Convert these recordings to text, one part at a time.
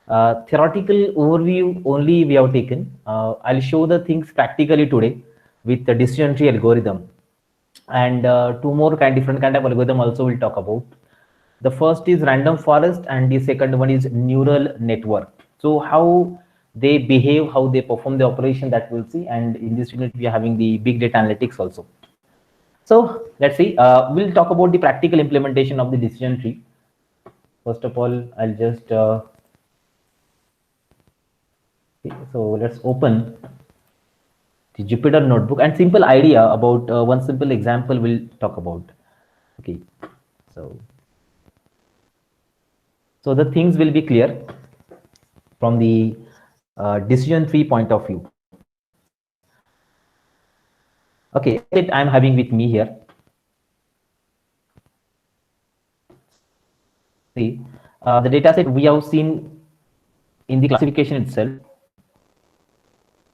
Theoretical overview only we have taken. I'll show the things practically today with the decision tree algorithm, and two more different kind of algorithm also we'll talk about. The first is random forest, and the second one is neural network. So how they behave, how they perform the operation, that we'll see. And in this unit we are having the big data analytics also. So let's see. We'll talk about the practical implementation of the decision tree. First of all, I'll just okay, so let's open the Jupyter notebook, and simple idea about one simple example we'll talk about. Okay, so the things will be clear from the decision tree point of view. Okay, that I'm having with me here. See, the data set we have seen in the classification itself,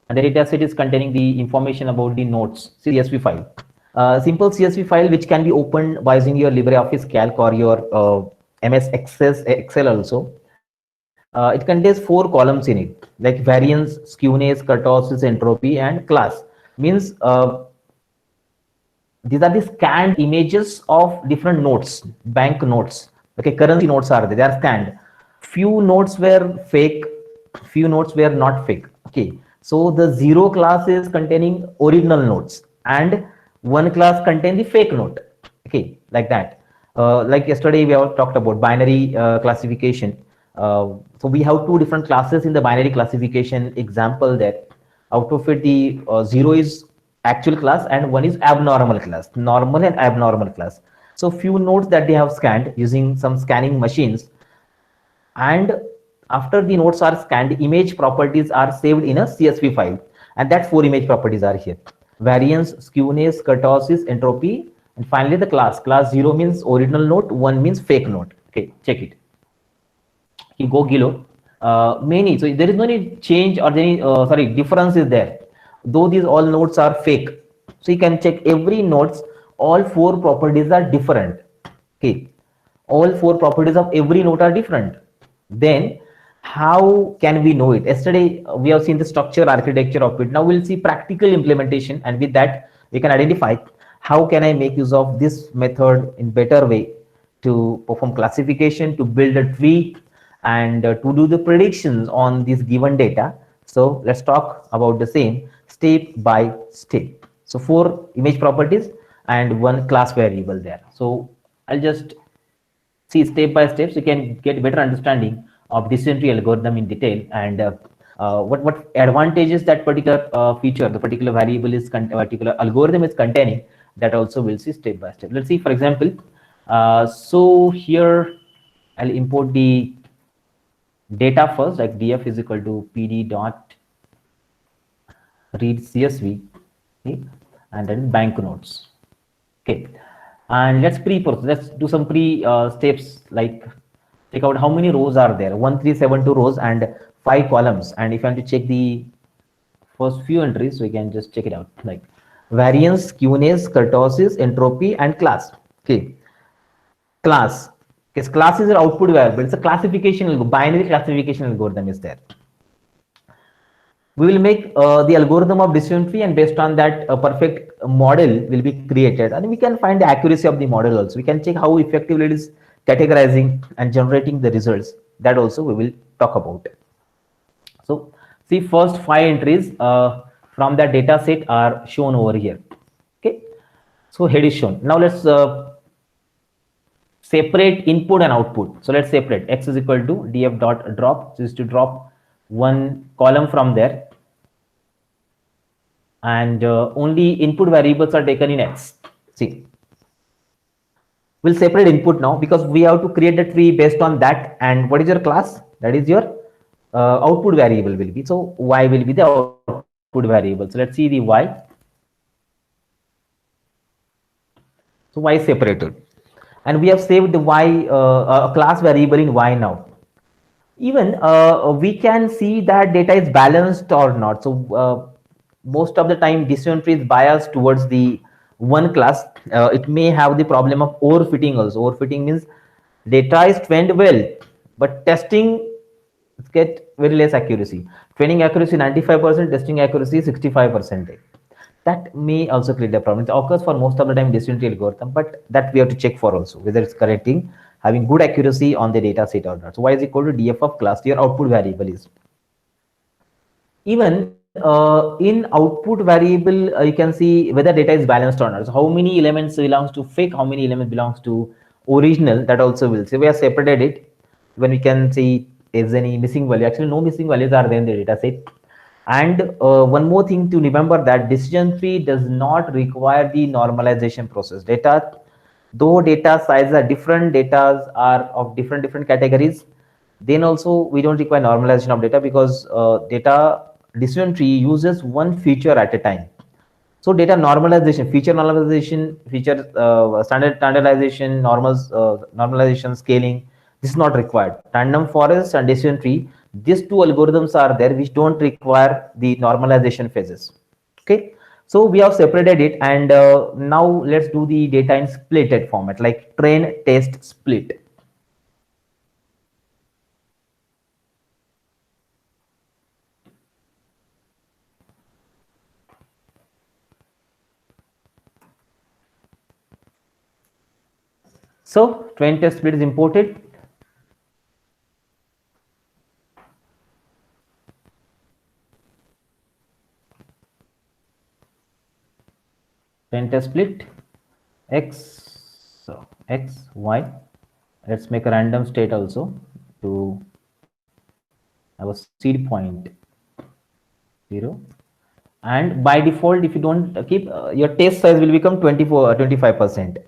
and the data set is containing the information about the nodes, CSV file. Simple CSV file which can be opened by using your LibreOffice Calc or your MS Excel also. It contains 4 columns in it, like variance, skewness, kurtosis, entropy, and class. Means these are the scanned images of different notes, bank notes. Okay, currency notes are there, they are scanned. Few notes were fake, few notes were not fake. Okay, so the 0 class is containing original notes, and 1 class contain the fake note. Okay, like that. Like yesterday we have talked about binary classification. So we have 2 different classes in the binary classification example there. Out of it, the 0 is actual class and 1 is abnormal class, normal and abnormal class. So few nodes that they have scanned using some scanning machines, and after the nodes are scanned, image properties are saved in a CSV file, and that 4 image properties are here: variance, skewness, kurtosis, entropy, and finally the class. Class 0 means original node, 1 means fake node. Okay, check it. You go below. Many, so there is no need change or any difference is there, though these all nodes are fake. So you can check every nodes, all 4 properties are different. Okay, all 4 properties of every node are different. Then how can we know it? Yesterday we have seen the structure architecture of it. Now we'll see practical implementation, and with that we can identify how can I make use of this method in better way to perform classification, to build a tree, and to do the predictions on this given data. So let's talk about the same step by step. So 4 image properties and 1 class variable there. So I'll just see step by step so you can get better understanding of decision tree algorithm in detail, and what advantages that particular feature, the particular variable is particular algorithm is containing, that also we'll see step by step. Let's see, for example, so here I'll import the data first, like df is equal to pd dot read csv, okay, and then banknotes. Okay, and let's let's do some pre steps, like check out how many rows are there. 1372 rows and 5 columns. And if you want to check the first few entries, so you can just check it out, like variance, skewness, kurtosis, entropy, and class. Okay, class. Because class is an output variable. It's a classification, binary classification algorithm is there. We will make the algorithm of decision tree, and based on that, a perfect model will be created, and we can find the accuracy of the model also. We can check how effectively it is categorizing and generating the results. That also we will talk about. So see, first 5 entries from that data set are shown over here. Okay, so head is shown. Now let's separate input and output. So let's separate. X is equal to df dot drop. So is to drop 1 column from there, and only input variables are taken in X. See, we'll separate input now because we have to create the tree based on that. And what is your class? That is your output variable will be. So Y will be the output variable. So let's see the Y. So Y is separated, and we have saved the Y class variable in Y now. Even we can see that data is balanced or not. So most of the time decision tree is biased towards the 1 class. It may have the problem of overfitting also. Overfitting means data is trained well, but testing It's get very less accuracy. Training accuracy 95%, testing accuracy 65%. That may also create a problem. It occurs for most of the time decision tree algorithm, but that we have to check for also whether it's correcting, having good accuracy on the data set or not. So y is equal to df of class, your output variable is. Even in output variable, you can see whether data is balanced or not. So how many elements belongs to fake, how many elements belongs to original, that also will say. We have separated it when we can see is any missing value. Actually, no missing values are there in the data set. And one more thing to remember, that decision tree does not require the normalization process. Data, though data sizes are different, data are of different categories, then also we don't require normalization of data, because data decision tree uses one feature at a time. So data normalization, feature standardization, normalization, scaling, this is not required. Random forest and decision tree, these two algorithms are there which don't require the normalization phases. Okay, so we have separated it, and now let's do the data in splitted format, like train, test, split. So train, test, split is imported. Train, test, split, x, so x, y. Let's make a random state also to have a seed point 0. And by default, if you don't keep, your test size will become 25%.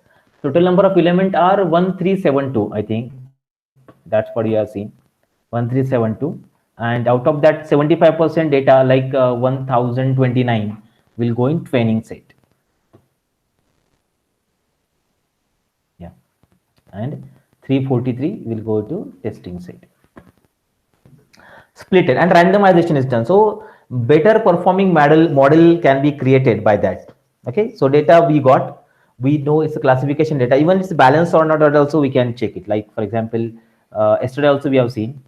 Total number of element are 1372. I think that's what you have seen, 1372. And out of that, 75% data, like 1029, will go in training set. Yeah, and 343 will go to testing set. Splitted, and randomization is done. So better performing model can be created by that. Okay, so data we got, we know it's a classification data, even it's balanced or not, that also we can check it. Like for example, yesterday also we have seen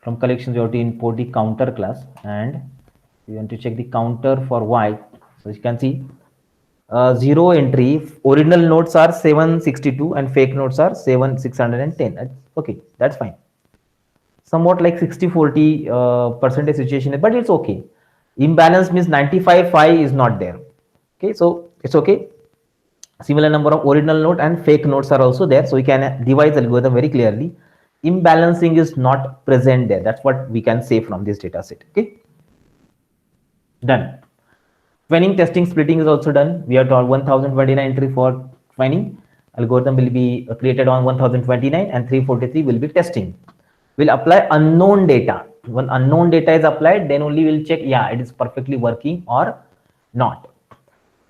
from collections we have to import the counter class, and we want to check the counter for y. So you can see 0 entry, original nodes are 762 and fake nodes are 7610. Okay, that's fine. Somewhat like 60-40 percentage situation, but it's okay. Imbalance means 95-5 is not there. Okay, so it's okay. Similar number of original node and fake nodes are also there, so we can devise algorithm very clearly. Imbalancing is not present there. That's what we can say from this data set. Okay, done. Training, testing, splitting is also done. We have done 1029 entry for training. Algorithm will be created on 1029, and 343 will be testing. We'll apply unknown data. When unknown data is applied, then only we'll check, yeah, it is perfectly working or not.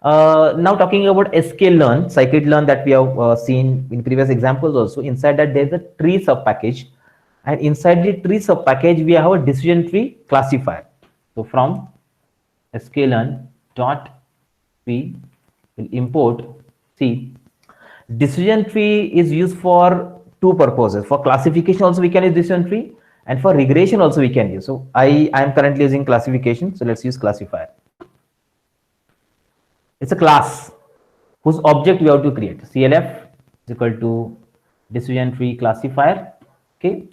Now talking about sklearn, scikit-learn, that we have seen in previous examples also. Inside that there's a tree sub package, and inside the tree sub package we have a decision tree classifier. So from sklearn dot we will import, see, decision tree is used for two purposes. For classification also we can use decision tree, and for regression also we can use. So I am currently using classification, so let's use classifier. It's a class whose object we have to create. CLF is equal to decision tree classifier. Okay,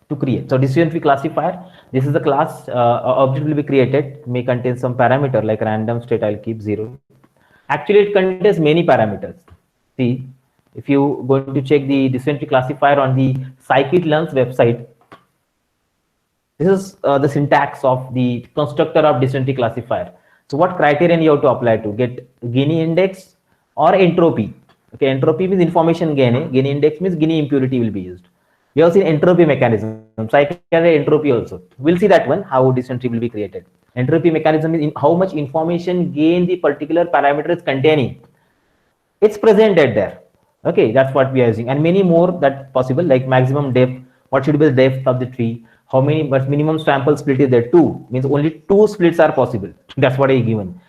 to create. So decision tree classifier, this is the class. Object will be created, may contain some parameter like random state, I'll keep 0. Actually it contains many parameters. See, if you going to check the decision tree classifier on the scikit-learn's website, this is the syntax of the constructor of decision tree classifier. So what criterion you have to apply to get Gini index or entropy? Okay, entropy means information gain. Gini index means Gini impurity will be used. We have seen entropy mechanism. So I can entropy also. We'll see that one, how decision tree will be created. Entropy mechanism is how much information gain the particular parameter is containing. It's presented there. Okay, that's what we are using, and many more that possible, like maximum depth, what should be the depth of the tree, how many, but minimum sample split is there, 2, means only 2 splits are possible. That's what I given.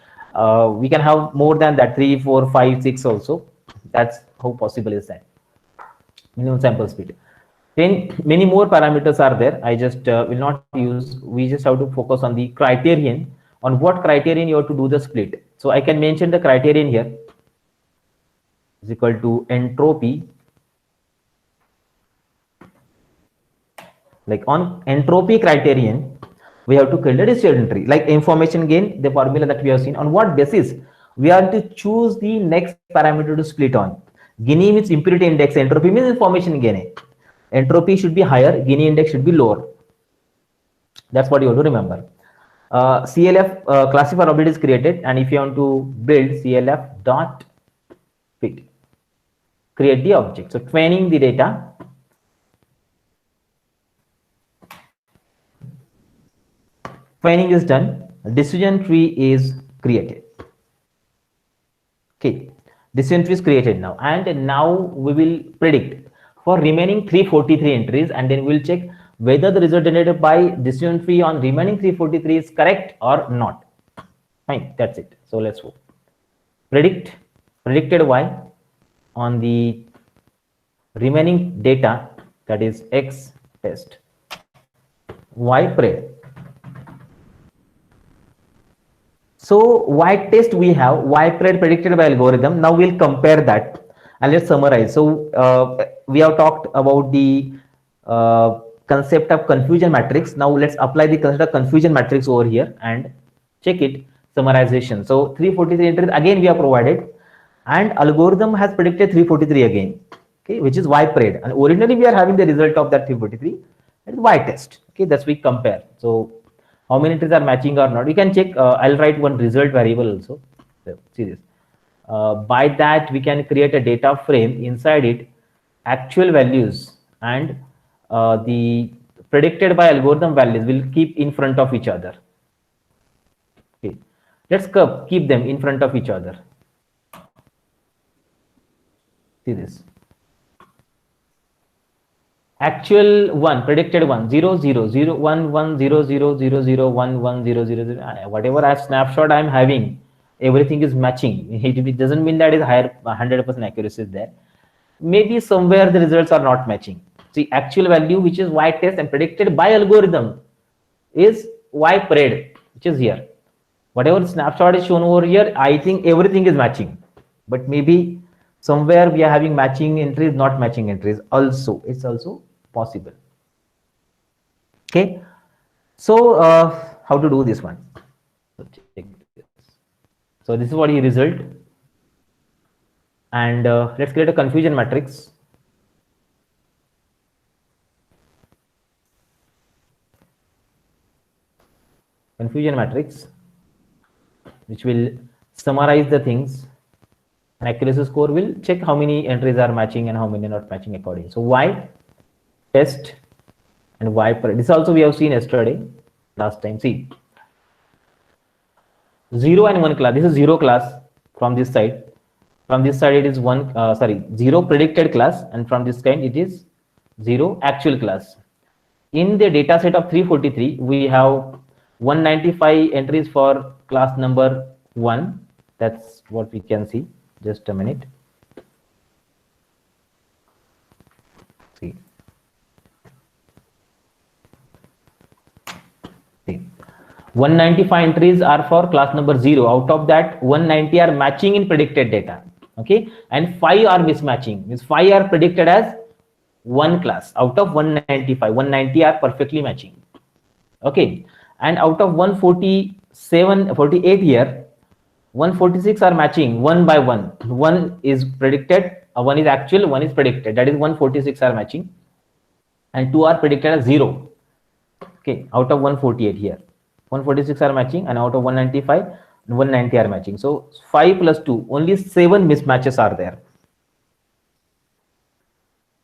We can have more than that, 3, 4, 5, 6 also. That's how possible is that? Minimum sample speed. Then many more parameters are there. I just will not use. We just have to focus on the criterion. On what criterion you have to do the split. So I can mention the criterion here is equal to entropy. Like on entropy criterion, we have to create a decision entry. Like information gain, the formula that we have seen. On what basis? We are to choose the next parameter to split on. Gini means impurity index. Entropy means information gain. Entropy should be higher. Gini index should be lower. That's what you have to remember. CLF classifier object is created, and if you want to build CLF dot fit, create the object. So training the data. Training is done. Decision tree is created. Okay, decision tree is created now, and now we will predict for remaining 343 entries, and then we'll check whether the result generated by decision tree on remaining 343 is correct or not. Fine, that's it. So let's go. Predicted y on the remaining data, that is X test, Y pred. So Y test we have, Y pred predicted by algorithm. Now we'll compare that and let's summarize. So we have talked about the concept of confusion matrix. Now let's apply the concept of confusion matrix over here and check it. Summarization. So 343 entries again we have provided, and algorithm has predicted 343 again. Okay, which is Y pred, and originally we are having the result of that 343 and Y test. Okay, that's we compare. So how many entries are matching or not? You can check. I'll write one result variable also. So, see this. By that we can create a data frame. Inside it, actual values and the predicted by algorithm values will keep in front of each other. Okay, let's keep them in front of each other. See this. Actual 1, predicted 1, 0 0 0 1 1 0 0 0 0 1 1 0 0 0. Whatever I snapshot I'm having, everything is matching. It doesn't mean that is higher 100% accuracy is there. Maybe somewhere the results are not matching. See, actual value which is Y test and predicted by algorithm is Y pred, which is here. Whatever snapshot is shown over here, I think everything is matching, but maybe somewhere we are having matching entries, not matching entries also. It's also possible. Okay, so how to do this one? So this is what the result, and let's create a confusion matrix. Confusion matrix which will summarize the things, and accuracy score will check how many entries are matching and how many not matching accordingly. So Y test and Y pred. This also we have seen yesterday, last time. See, 0 and 1 class. This is 0 class from this side. From this side it is 0 predicted class, and from this kind it is 0 actual class. In the data set of 343, we have 195 entries for class number 1. That's what we can see. Just a minute. See. 195 entries are for class number 0. Out of that, 190 are matching in predicted data. Okay, and 5 are mismatching. Means 5 are predicted as one class. Out of 195, 190 are perfectly matching. Okay, and out of 48 here, 146 are matching one by one. One is predicted, one is actual, one is predicted. That is 146 are matching, and 2 are predicted as 0. Okay, out of 148 here, 146 are matching, and out of 195, 190 are matching. So 5 plus 2, only 7 mismatches are there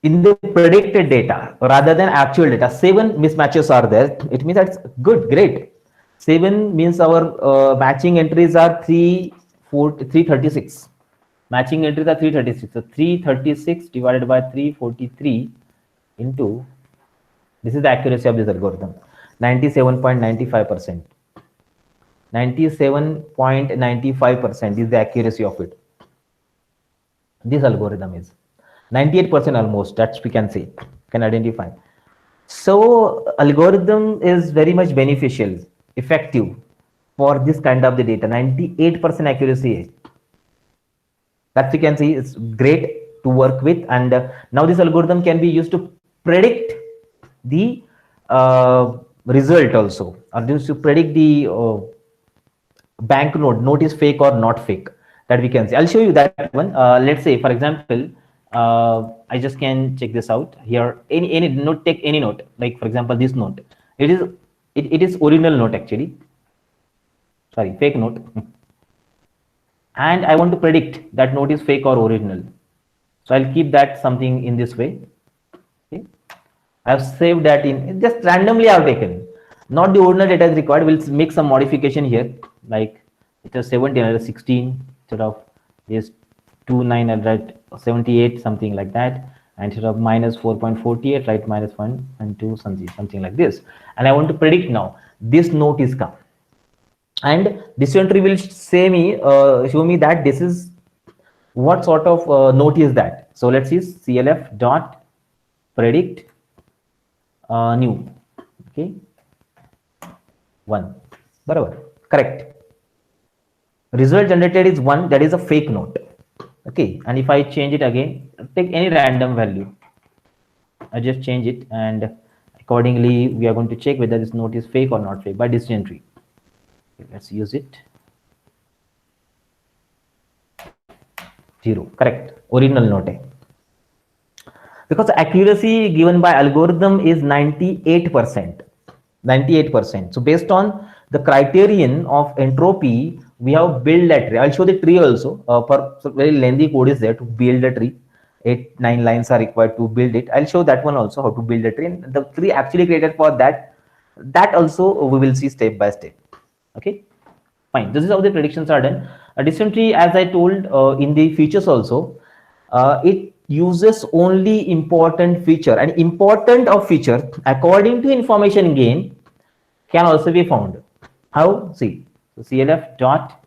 in the predicted data rather than actual data. 7 mismatches are there. It means that's good, great. 7 means our matching entries are 336. Matching entries are 336. So 336 divided by 343 into, this is the accuracy of this algorithm, 97.95%. 97.95% is the accuracy of it. This algorithm is 98% almost, that we can say, can identify. So algorithm is very much beneficial, effective for this kind of the data. 98% accuracy, that we can see is great to work with. And now this algorithm can be used to predict the result also, or used to predict the note is fake or not fake, that we can see. I'll show you that one. Let's say, for example, I just can check this out here. Any note, take any note, like for example this note. It is original note actually, sorry, fake note. And I want to predict that note is fake or original. So I'll keep that something in this way. Okay. I've saved that in, just randomly I've taken, not the original data is required. We'll make some modification here, like it is 17 or 16 instead of is 29 and write 78, something like that, and instead of minus 4.48 write minus 1 and 2, something like this. And I want to predict now this note is come, and this entry will say me show me that this is what sort of note is that. So let's see clf dot predict new. Okay, 1 barabar, correct. Result generated is 1, that is a fake note. Okay, and if I change it again, take any random value, I just change it, and accordingly we are going to check whether this note is fake or not fake by decision tree. Okay, let's use it. 0, correct, original note. Because the accuracy given by algorithm is 98%. 98%. So based on the criterion of entropy, we have built that tree. I'll show the tree also. So very lengthy code is there to build a tree. 8-9 lines are required to build it. I'll show that one also, how to build a tree. And the tree actually created for that. That also we will see step by step. Okay, fine. This is how the predictions are done. Additionally, as I told in the features also, it uses only important feature, and important of feature according to information gain can also be found. How? See, so clf dot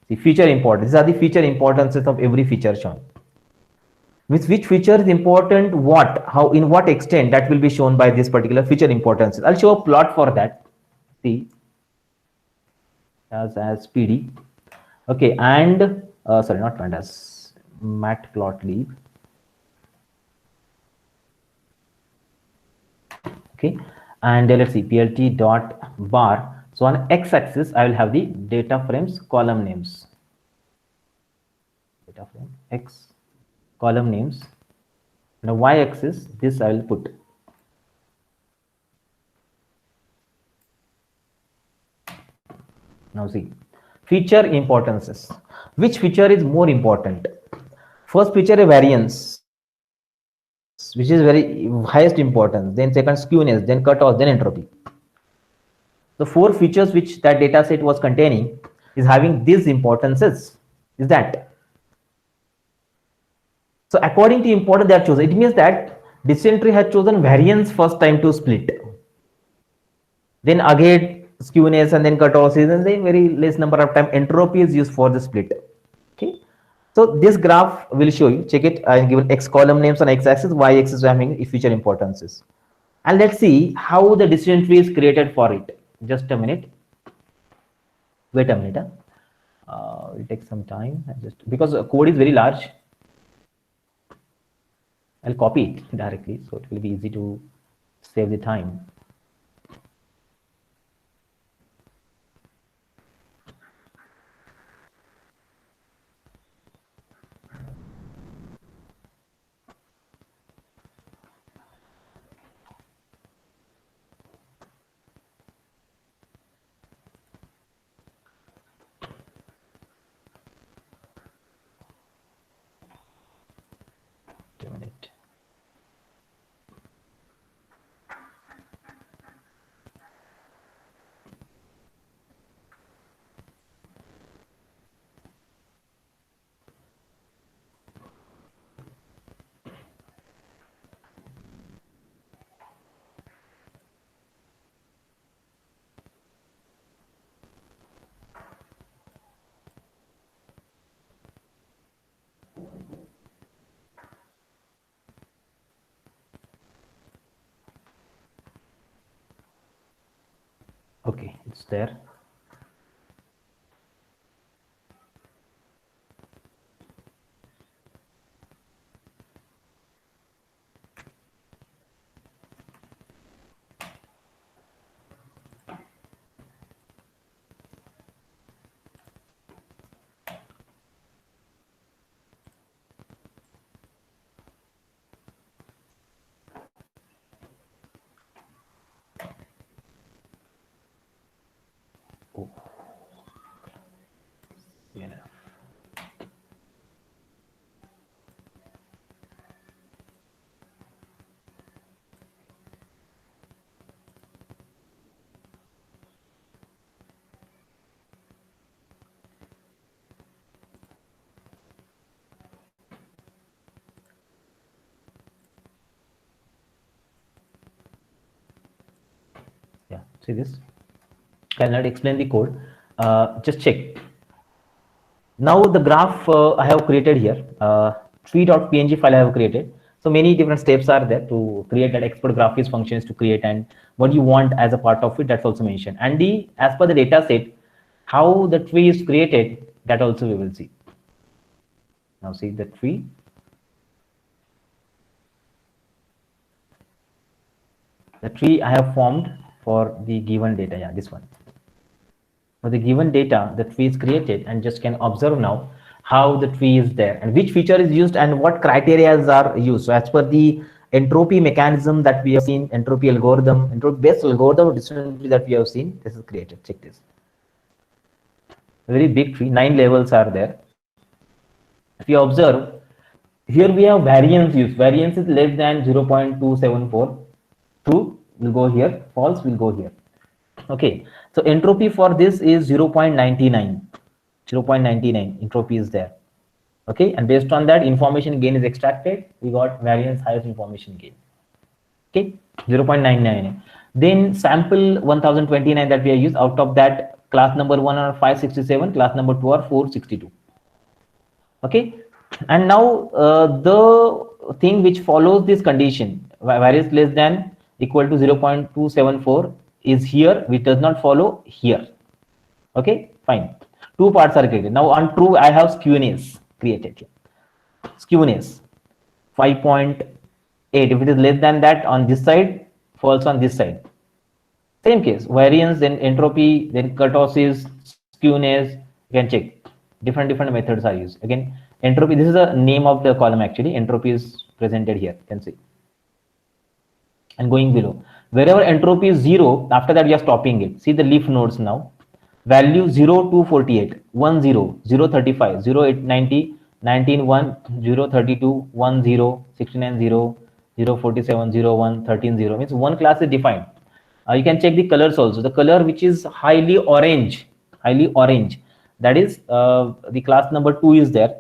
the feature importance. These are the feature importances of every feature shown. With which feature is important, what, how, in what extent, that will be shown by this particular feature importances. I'll show a plot for that. See, as PD. Okay, and sorry, not pandas, matplotlib. Okay, and let's see plt dot bar. So on x-axis I will have the data frames column names, data frame x column names. Now y-axis, this I will put. Now see, feature importances. Which feature is more important? First feature a variance, which is very highest importance. Then second skewness, then cutoff, then entropy. The 4 features which that data set was containing is having these importances. Is that? So according to importance they are chosen. It means that decision tree has chosen variance first time to split. Then again skewness and then cutoff, and then very less number of time entropy is used for the split. Okay. So this graph will show you, check it, I given x column names on x-axis, y-axis having feature importances. And let's see how the decision tree is created for it. Just a minute. Wait a minute. It will take some time. Just because the code is very large, I'll copy it directly, so it will be easy to save the time. Wait a minute. Okay, it's there. Oh, yeah. Yeah, see this. Cannot explain the code. Just check. Now the graph I have created here, tree.png file I have created. So many different steps are there to create that export graphics functions to create, and what you want as a part of it, that's also mentioned. And the as per the data set, how the tree is created, that also we will see. Now see the tree. The tree I have formed for the given data. Yeah, this one. For the given data, the tree is created, and just can observe now how the tree is there and which feature is used and what criteria are used. So as per the entropy mechanism that we have seen, entropy algorithm, entropy based algorithm that we have seen, this is created. Check this. A very big tree, 9 levels are there. If you observe, here we have variance used. Variance is less than 0.274. True will go here, false will go here. Okay, so entropy for this is 0.99. 0.99 entropy is there. Okay, and based on that, information gain is extracted. We got variance highest information gain. Okay, 0.99. Then sample 1029 that we are used. Out of that, class number 1 are 567, class number 2 are 462. Okay, and now the thing which follows this condition, variance less than equal to 0.274 is here, which does not follow here. Okay, fine. Two parts are created. Now on true, I have skewness created. Skewness 5.8. If it is less than that on this side, false on this side. Same case. Variance, then entropy, then kurtosis, skewness. You can check. Different methods are used. Again, entropy. This is the name of the column actually. Entropy is presented here. You can see. And going below, wherever entropy is 0, after that we are stopping it. See the leaf nodes now. Value 0 to 48, 1 0, 0 35, 0 8 90, 19 1, 0 32, 1 0, 69 0, 0 47, 0 1, 13 0. Means one class is defined. You can check the colors also. The color which is highly orange, that is the class number 2 is there.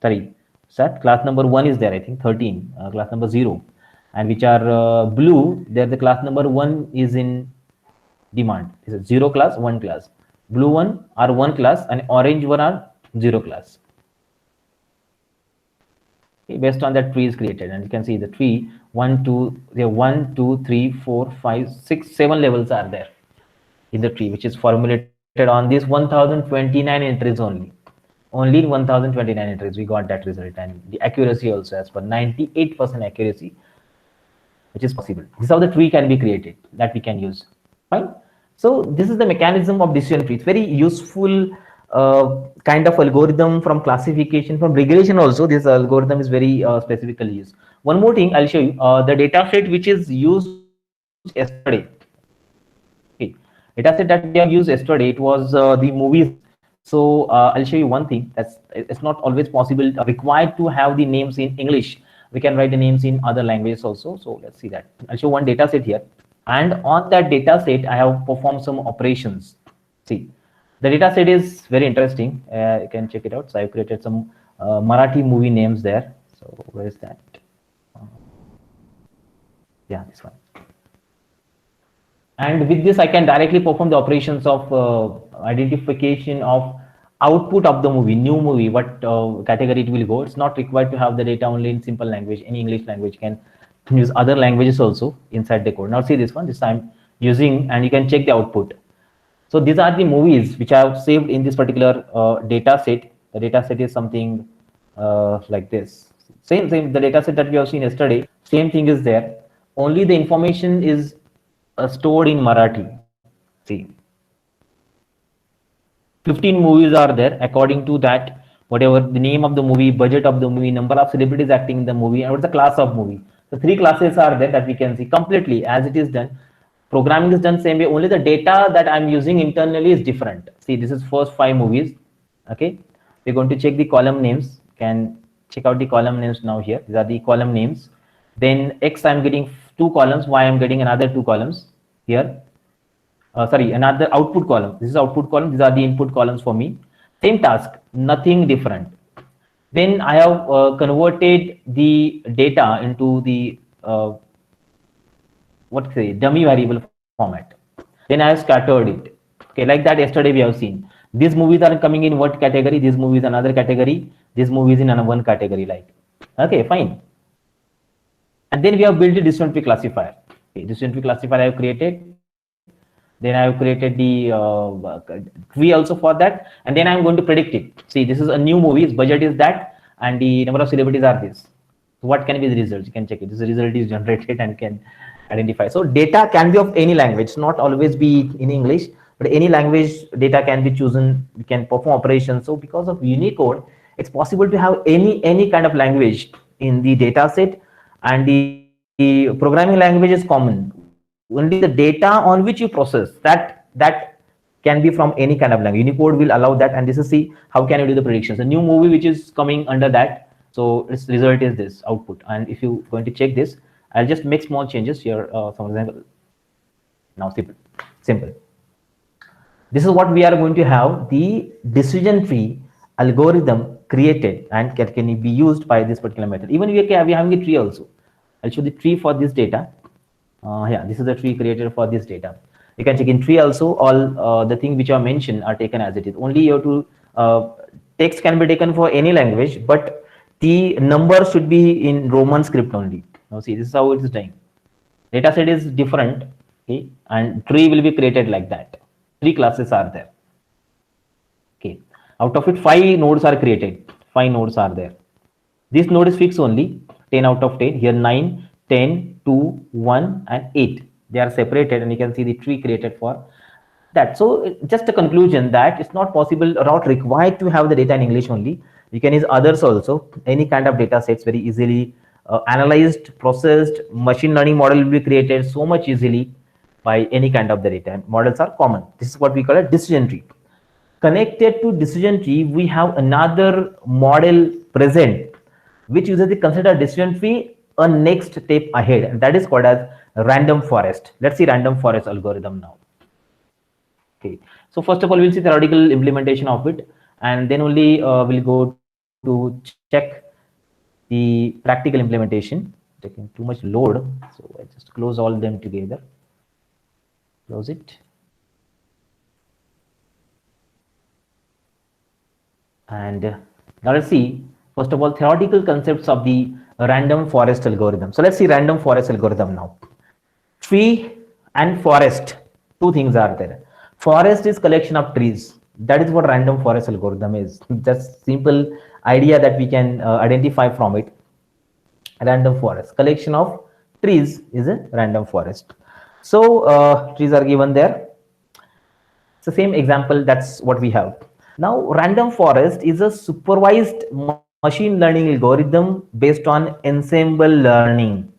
Sorry, set class number 1 is there, I think 13, class number 0, and which are blue, there the class number 1 is in demand. This is 0 class, 1 class. Blue one are 1 class and orange one are 0 class. Okay, based on that tree is created, and you can see the tree 1 2 there 1 2 3 4 5 6 7 levels are there in the tree, which is formulated on this 1029 entries only. Only 1029 entries we got that result, and the accuracy also as per 98% accuracy, which is possible. This is how the tree can be created that we can use. Fine. So this is the mechanism of decision tree. It's very useful kind of algorithm from classification, from regression also. This algorithm is very specifically used. One more thing I'll show you, the data set which is used yesterday. Okay, data set that we have used yesterday, it was the movies. So I'll show you one thing. It's not always possible, required to have the names in English. We can write the names in other languages also. So let's see that. I'll show one data set here. And on that data set, I have performed some operations. See, the data set is very interesting. You can check it out. So I've created some Marathi movie names there. So where is that? Yeah, this one. And with this, I can directly perform the operations of identification of output of the movie, new movie, what category it will go. It's not required to have the data only in simple language. Any English language can use other languages also inside the code. Now see this one. This I'm using, and you can check the output. So these are the movies which I have saved in this particular data set. The data set is something like this. Same. The data set that we have seen yesterday. Same thing is there. Only the information is stored in Marathi. See, 15 movies are there. According to that, whatever the name of the movie, budget of the movie, number of celebrities acting in the movie, and what's the class of movie. The three classes are there that we can see completely as it is done. Programming is done same way. Only the data that I'm using internally is different. See, this is first 5 movies. Okay, we're going to check the column names. Can check out the column names now here. These are the column names. Then X, I'm getting 2 columns. Y, I'm getting another 2 columns here. Sorry, another output column. This is output column. These are the input columns for me. Same task, nothing different. Then I have converted the data into the what say dummy variable format. Then I have scattered it. Okay, like that yesterday we have seen. These movies are coming in what category? These movies another category. These movies in another one category. Like, okay, fine. And then we have built a distance tree classifier. Okay, distance tree classifier I have created. Then I have created the tree also for that, and then I'm going to predict it. See, this is a new movie. Its budget is that, and the number of celebrities are this. So what can be the results? You can check it. This result is generated and can identify. So data can be of any language, not always be in English, but any language data can be chosen. We can perform operations. So because of Unicode, it's possible to have any kind of language in the data set, and the programming language is common. Only the data on which you process that can be from any kind of language. Unicode will allow that, and this is see how can you do the predictions. A new movie which is coming under that, so its result is this output. And if you going to check this, I'll just make small changes here. For example, now simple. This is what we are going to have the decision tree algorithm created and can be used by this particular method. Even we are having a tree also. I'll show the tree for this data. Yeah, this is the tree created for this data. You can check in tree also. All the things which are mentioned are taken as it is. Only you have to text can be taken for any language, but the number should be in Roman script only. Now see, this is how it is done. Data set is different, okay, and tree will be created like that. 3 classes are there. Okay, out of it 5 nodes are created. 5 nodes are there. This node is fixed only 10 out of 10. Here 9, 10, 2, 1, and 8. They are separated, and you can see the tree created for that. So just a conclusion that it's not possible or not required to have the data in English only. You can use others also. Any kind of data sets very easily analyzed, processed. Machine learning model will be created so much easily by any kind of the data. And models are common. This is what we call a decision tree. Connected to decision tree, we have another model present which uses the consider decision tree a next step ahead, and that is called as random forest. Let's see random forest algorithm now. Okay, so first of all we'll see theoretical implementation of it, and then only we'll go to check the practical implementation. Taking too much load, so I just close all them together. Close it. And now let's see first of all theoretical concepts of the random forest algorithm. So let's see random forest algorithm now. Tree and forest, 2 things are there. Forest is collection of trees. That is what random forest algorithm is. Just simple idea that we can identify from it. Random forest, collection of trees is a random forest. So trees are given there. It's the same example. That's what we have. Now random forest is a supervised machine learning algorithm based on ensemble learning.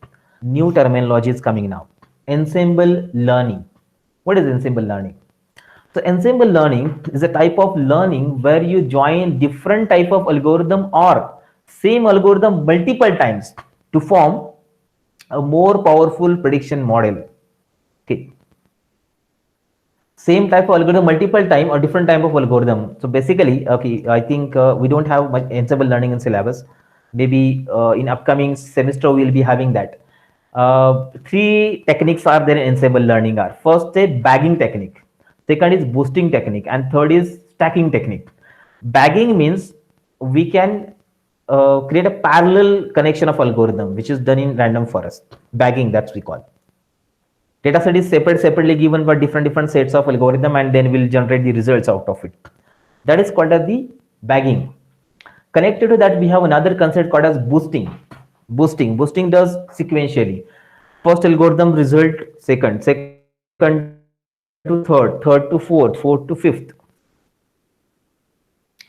New terminology is coming now. Ensemble learning. What is ensemble learning? So ensemble learning is a type of learning where you join different type of algorithm or same algorithm multiple times to form a more powerful prediction model. Okay. Same type of algorithm multiple time or different type of algorithm. So basically, okay, I think we don't have much ensemble learning in syllabus. Maybe in upcoming semester we will be having that. 3 techniques are there in ensemble learning are. First is bagging technique. Second is boosting technique, and third is stacking technique. Bagging means we can create a parallel connection of algorithm, which is done in random forest. Bagging, that's we call. Data set is separately given for different sets of algorithm, and then we'll generate the results out of it. That is called as the bagging. Connected to that, we have another concept called as boosting. Boosting does sequentially. First algorithm result second, second to third, third to fourth, fourth to fifth.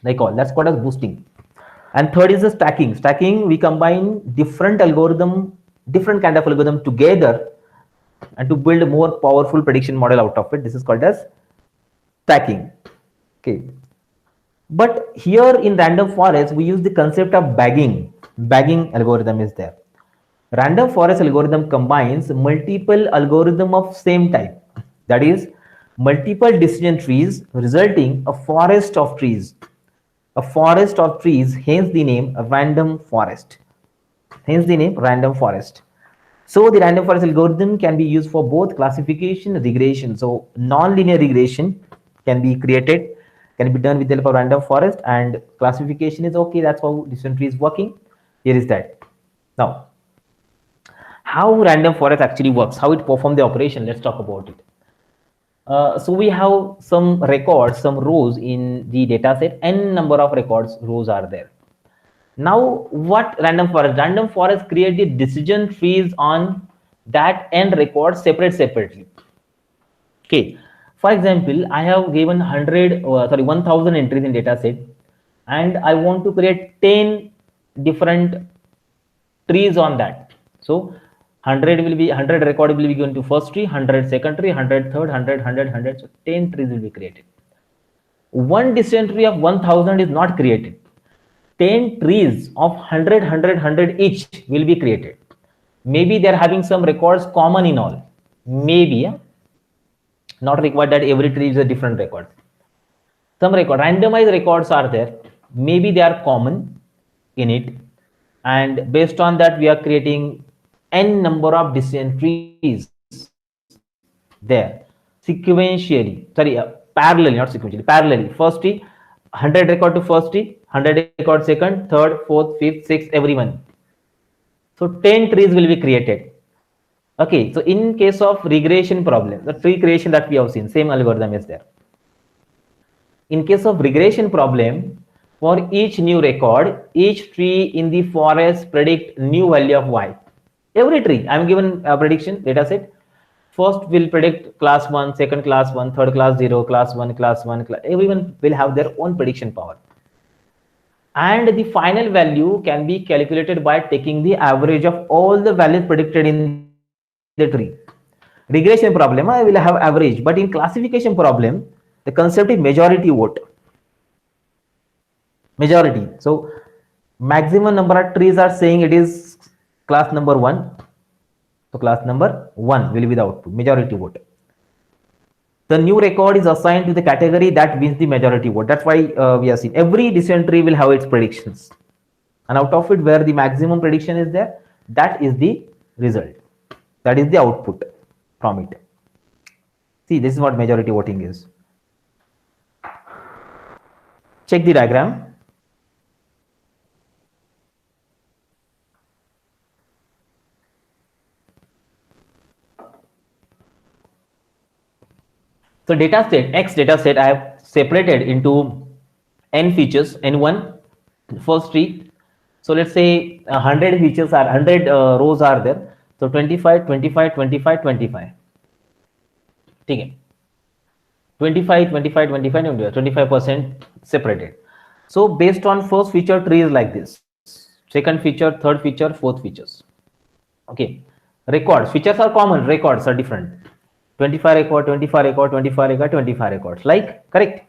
Like all, that's called as boosting. And third is the stacking. We combine different algorithm, different kind of algorithm together, and to build a more powerful prediction model out of it. This is called as stacking. Okay. But here in random forest, we use the concept of bagging. Bagging algorithm is there. Random forest algorithm combines multiple algorithm of same type. That is, multiple decision trees resulting a forest of trees. A forest of trees, hence the name random forest. Hence the name random forest. So the random forest algorithm can be used for both classification and regression. So non-linear regression can be created, can be done with the help of random forest, and classification is okay. That's how decision tree is working. Here is that. Now, how random forest actually works, how it performs the operation. Let's talk about it. So we have some records, some rows in the data set. N number of records, rows are there. Now, what random forest? Random forest create the decision trees on that n records separately. Okay. For example, I have given 1,000 entries in data set, and I want to create 10 different trees on that. So 100 record will be given to first tree, 100 second tree, 100 third, 100. So 10 trees will be created. One decision tree of 1,000 is not created. 10 trees of 100 each will be created. Maybe they are having some records common in all. Maybe, yeah? Not required that every tree is a different record. Some randomized records are there. Maybe they are common in it. And based on that, we are creating n number of decision trees there sequentially. Parallelly, not sequentially, parallelly. First tree, 100 record to first tree, 100 record second, third, fourth, fifth, sixth, everyone. So 10 trees will be created. Okay, so in case of regression problem, the tree creation that we have seen, same algorithm is there. In case of regression problem, for each new record, each tree in the forest predict new value of y. Every tree, I am given a prediction data set. First will predict class 1, second class 1, third class 0, class 1, everyone will have their own prediction power. And the final value can be calculated by taking the average of all the values predicted in the tree. Regression problem, I will have average, but in classification problem, the concept is majority vote. Majority. So maximum number of trees are saying it is class number 1. So class number 1 will be the output, majority vote. The new record is assigned to the category that wins the majority vote. That's why we are seeing every decision tree will have its predictions. And out of it, where the maximum prediction is there, that is the result. That is the output from it. See, this is what majority voting is. Check the diagram. So data set, X data set, I have separated into n features, n1, first tree. So let's say 100 features are 100 rows are there. So 25, 25, 25, 25. Okay. 25, 25, 25, 25% separated. So based on first feature tree is like this. Second feature, third feature, fourth features. Okay. Records, features are common, records are different. 25 record, 25 record, 25 record, 25 records, like correct.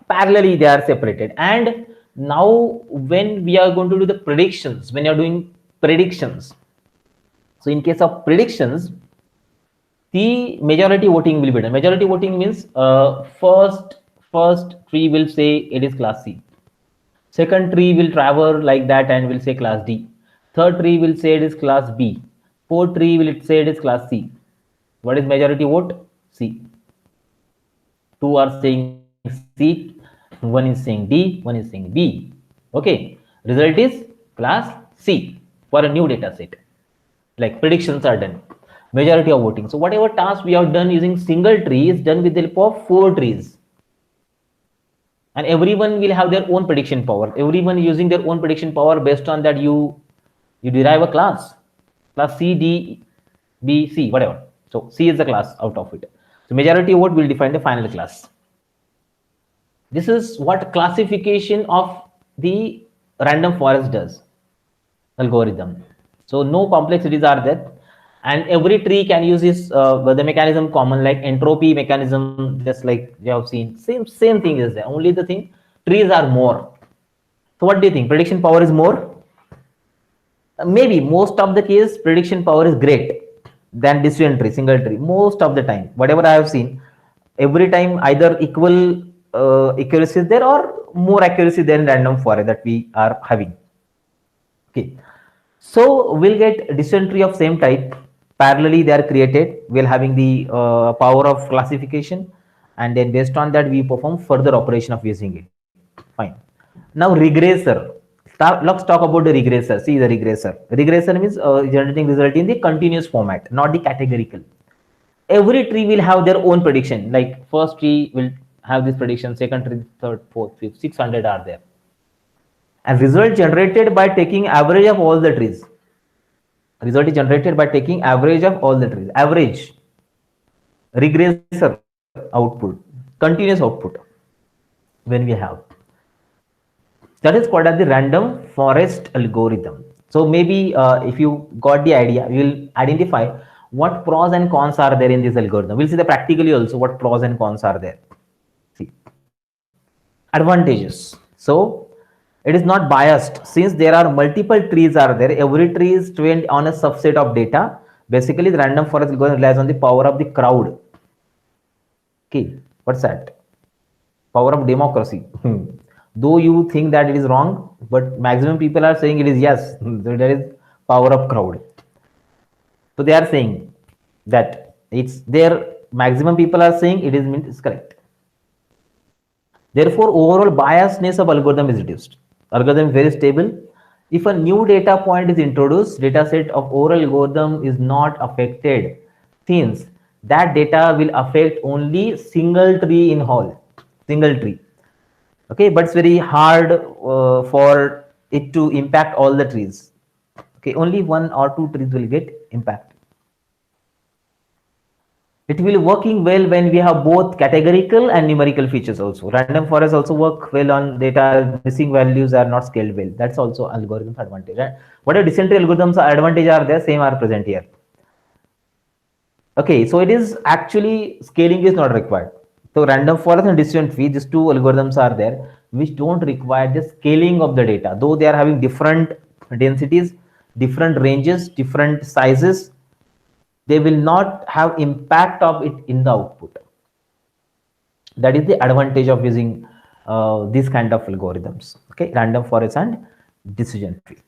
Parallelly they are separated. And now when we are going to do the predictions, when you are doing predictions, so in case of predictions, the majority voting will be done. Majority voting means first tree will say it is class C. Second tree will travel like that and will say class D. Third tree will say it is class B. Fourth tree will say it is class C. What is majority vote? C. Two are saying C, one is saying D, one is saying B. Okay. Result is class C for a new data set. Like predictions are done. Majority of voting. So whatever task we have done using single tree is done with the help of 4 trees. And everyone will have their own prediction power. Everyone using their own prediction power. Based on that, you derive a class C, D, B, C, whatever. So C is the class out of it. So majority vote will define the final class. This is what classification of the random forest does, algorithm. So no complexities are there, and every tree can use this the mechanism common, like entropy mechanism, just like you have seen. Same thing is there. Only the thing, trees are more. So what do you think? Prediction power is more? Maybe most of the case prediction power is great than decision tree, single tree. Most of the time, whatever I have seen, every time either equal accuracy is there or more accuracy than random forest that we are having. Okay, so we'll get decision tree of same type. Parallelly, they are created. We're having the power of classification, and then based on that, we perform further operation of using it. Fine. Now regressor. Let's talk about the regressor. See the regressor. Regressor means generating result in the continuous format, not the categorical. Every tree will have their own prediction. Like first tree will have this prediction, second tree, third, fourth, fifth, 600 are there. And result generated by taking average of all the trees. Result is generated by taking average of all the trees. Average. Regressor output. Continuous output. When we have. That is called as the random forest algorithm. So maybe if you got the idea, you will identify what pros and cons are there in this algorithm. We'll see the practically also what pros and cons are there. See, advantages. So it is not biased since there are multiple trees are there. Every tree is trained on a subset of data. Basically, the random forest algorithm relies on the power of the crowd. Okay, what's that? Power of democracy. Though you think that it is wrong, but maximum people are saying it is yes. So there is power of crowd. So they are saying that it's there. Maximum people are saying it is correct. Therefore, overall biasness of algorithm is reduced. Algorithm is very stable. If a new data point is introduced, data set of overall algorithm is not affected, since that data will affect only single tree in whole, single tree. Okay, but it's very hard for it to impact all the trees. Okay, only 1 or 2 trees will get impact. It will working well when we have both categorical and numerical features also. Random forest also work well on data missing values are not scaled well. That's also algorithm's advantage. Right? Whatever decentralized algorithms are advantage are there, same are present here. Okay, so it is actually scaling is not required. So random forest and decision tree, these two algorithms are there which don't require the scaling of the data, though they are having different densities, different ranges, different sizes. They will not have impact of it in the output. That is the advantage of using these kind of algorithms. Okay, random forest and decision tree.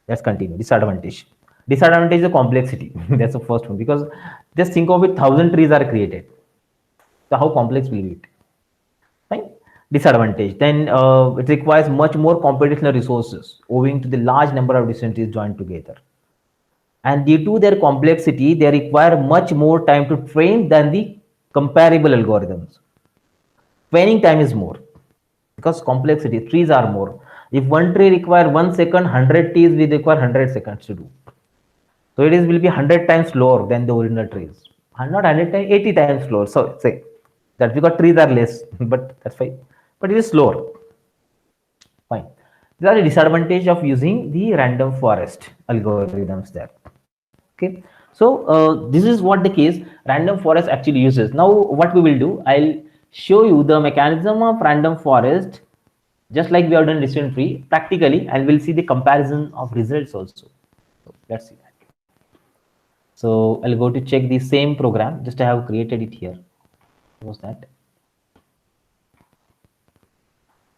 Let's continue. Disadvantage. Disadvantage is the complexity. That's the first one, because just think of it, 1,000 trees are created. So how complex will it? Fine. Disadvantage. Then it requires much more computational resources owing to the large number of decision trees joined together. And due to their complexity, they require much more time to train than the comparable algorithms. Training time is more because complexity, trees are more. If one tree require 1 second, 100 trees will require 100 seconds to do. So it is will be 100 times slower than the original trees. Not 100 times, 80 times slower. So say that because trees are less, but that's fine. But it is slower. Fine. These are the disadvantage of using the random forest algorithms there. Okay, so this is what the case random forest actually uses. Now what we will do, I'll show you the mechanism of random forest just like we have done decision tree practically, and we'll see the comparison of results also. So let's see that. So I'll go to check the same program, just I have created it here. What was that?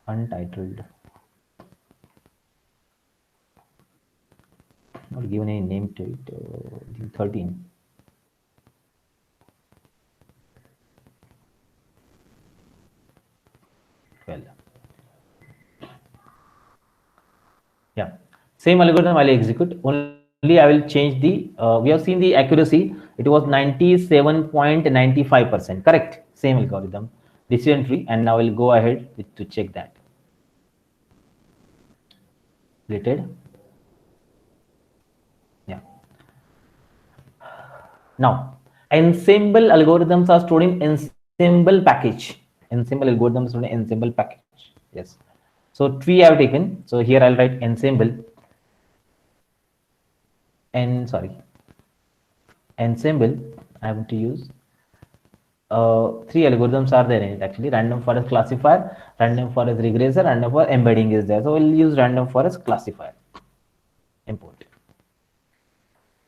Untitled, not given any name to it. 13. Well, yeah, same algorithm I'll execute. Only I will change the, we have seen the accuracy, it was 97.95%, correct? Same algorithm, decision tree, and now we'll go ahead to check that. Related. Yeah. Now, ensemble algorithms are stored in ensemble package. Ensemble algorithms stored in ensemble package. Yes. So tree I have taken. So here I'll write ensemble. Ensemble. I have to use three algorithms are there in it actually: random forest classifier, random forest regressor, random forest embedding is there. So we'll use random forest classifier. Import.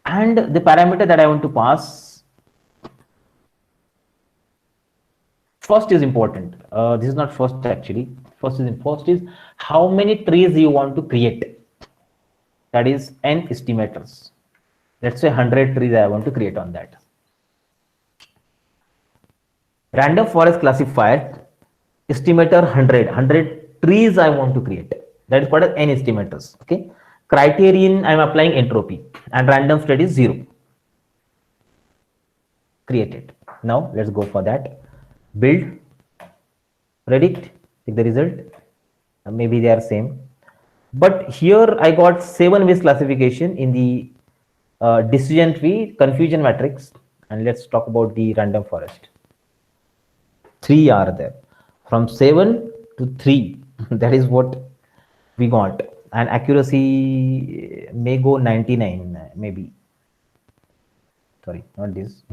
And the parameter that I want to pass first is important. This is not first actually. First is how many trees you want to create. That is n estimators. Let's say 100 trees I want to create on that. Random forest classifier, estimator 100 trees I want to create. That is called as n estimators. Okay. Criterion I am applying entropy, and random state is 0. Created. Now let's go for that. Build, predict, take the result. Maybe they are same, but here I got 7 misclassification in the decision tree confusion matrix. And let's talk about the random forest. 3 are there, from 7 to 3. That is what we got, and accuracy may go 99, maybe. Sorry, not this.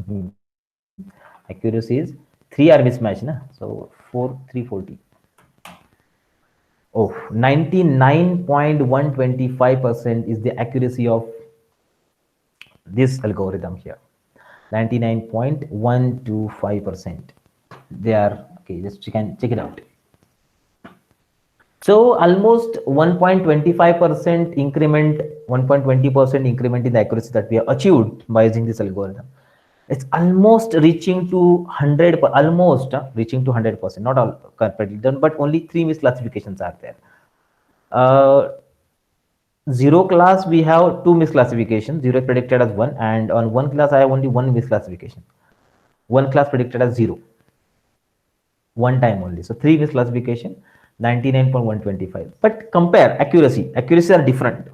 Accuracy is 3 are mismatched, na? So 340. Oh, 99.125% is the accuracy of this algorithm here. 99.125%. They are okay. Just you can check it out. So almost 1.25% increment, 1.20% increment in the accuracy that we have achieved by using this algorithm. It's almost reaching to 100, almost reaching to 100%. Not all correctly done, but only 3 misclassifications are there. Zero class we have 2 misclassifications. Zero is predicted as 1, and on one class I have only 1 misclassification. One class predicted as 0. One time only. So 3 misclassification, 99.125. But compare accuracy. Accuracy are different.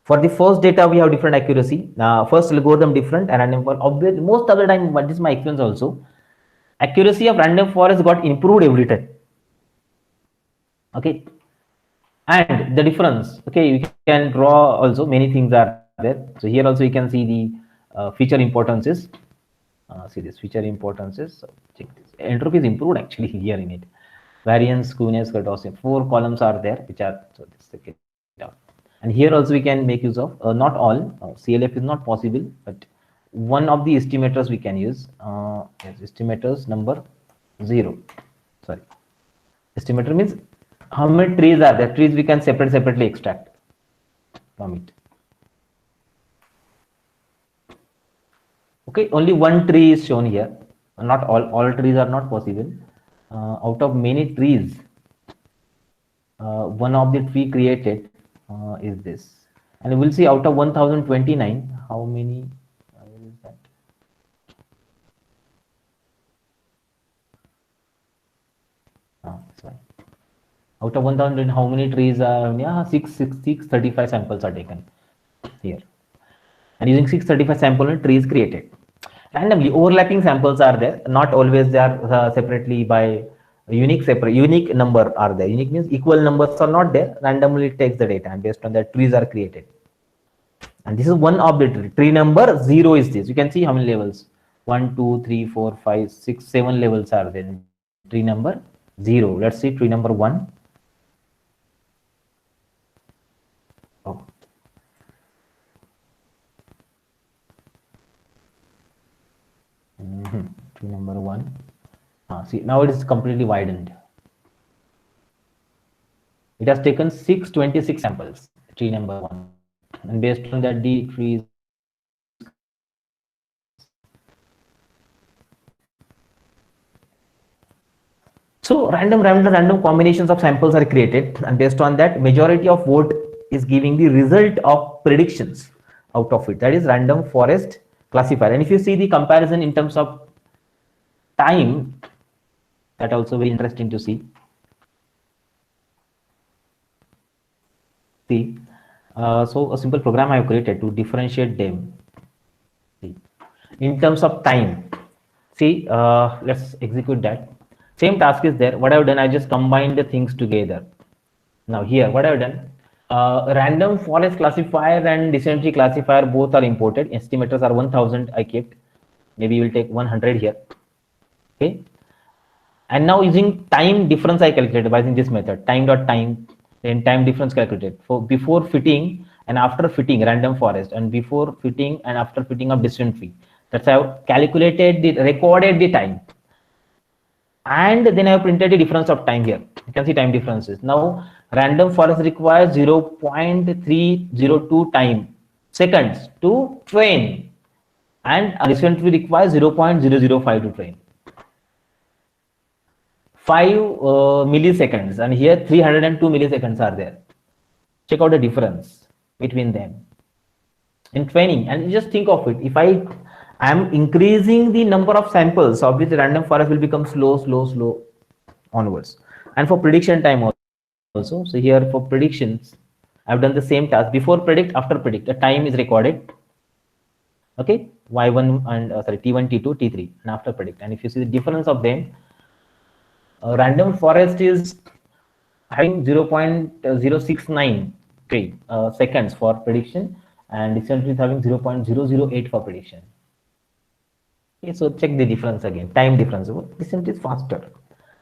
For the first data, we have different accuracy. First algorithm different, and random forest. Most of the time, but this is my experience also. Accuracy of random forest got improved every time. Okay, and the difference. Okay, you can draw also many things are there. So here also you can see the feature importances. See this feature importances. So check this. Entropy is improved actually here in it. Variance, skewness, cutoff. 4 columns are there, which are so this okay. And here also we can make use of not all. CLF is not possible, but one of the estimators we can use. Yes, estimators number 0. Sorry, estimator means how many trees are there. Trees we can separately extract from it. Okay, only one tree is shown here. Not all trees are not possible. Out of many trees, one of the tree created is this, and we'll see out of 1029 how many is that. Sorry. Out of 1000 how many trees are? Yeah, 635 samples are taken here, and using 635 sample trees created randomly. Overlapping samples are there, not always they are separately by unique number are there. Unique means equal numbers are not there. Randomly it takes the data, and based on that trees are created. And this is one of the tree number 0 is this. You can see how many levels: 1 2 3 4 5 6 7 levels are there in tree number 0. Let's see tree number 1. Oh, tree number 1. See, now it is completely widened. It has taken 626 samples, tree number 1, and based on that the tree. So random combinations of samples are created, and based on that majority of vote is giving the result of predictions out of it. That is random forest classifier. And if you see the comparison in terms of time, that also very interesting to see. So a simple program I have created to differentiate them. See, in terms of time, see, let's execute that. Same task is there. What I've done, I just combined the things together. Now here, what I've done, random forest classifier and dysentery classifier both are imported. Estimators are 1000 I kept. Maybe we'll take 100 here. Okay. And now using time difference I calculated by using this method, time dot time, then time difference calculated for before fitting and after fitting random forest, and before fitting and after fitting of dysentery. That's how I've calculated the recorded the time. And then I have printed the difference of time here. You can see time differences. Now random forest requires 0.302 time seconds to train, and dysentery requires 0.005 to train. 5 milliseconds, and here 302 milliseconds are there. Check out the difference between them in training. And just think of it, if I am increasing the number of samples, obviously random forest will become slow onwards. And for prediction time also, so here for predictions I've done the same task. Before predict, after predict, the time is recorded. Okay, y1 and t1, t2, t3, and after predict. And if you see the difference of them, random forest is having 0.069 seconds for prediction, and dysentery is having 0.008 for prediction. Okay, so check the difference again. Time difference. Dysentery is faster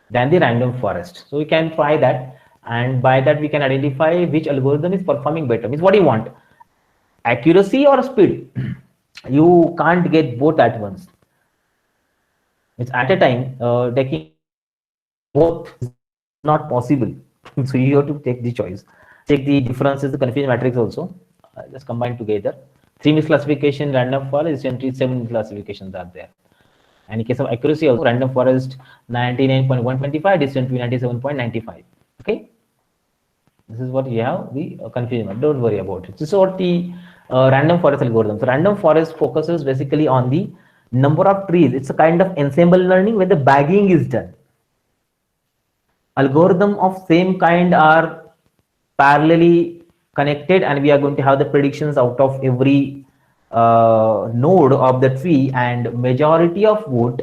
than the random forest. So we can try that, and by that we can identify which algorithm is performing better. Means what do you want? Accuracy or speed? You can't get both at once. It's at a time taking both is not possible. So you have to take the choice. Check the differences, the confusion matrix also. Just combine together. 3 misclassification, random forest, dysentery 7 misclassifications are there. And in case of accuracy, also random forest 99.125, dysentery 97.95. Okay. This is what we have the confusion. Don't worry about it. This is what the random forest algorithm. So random forest focuses basically on the number of trees. It's a kind of ensemble learning where the bagging is done. Algorithm of same kind are parallelly connected, and we are going to have the predictions out of every node of the tree, and majority of vote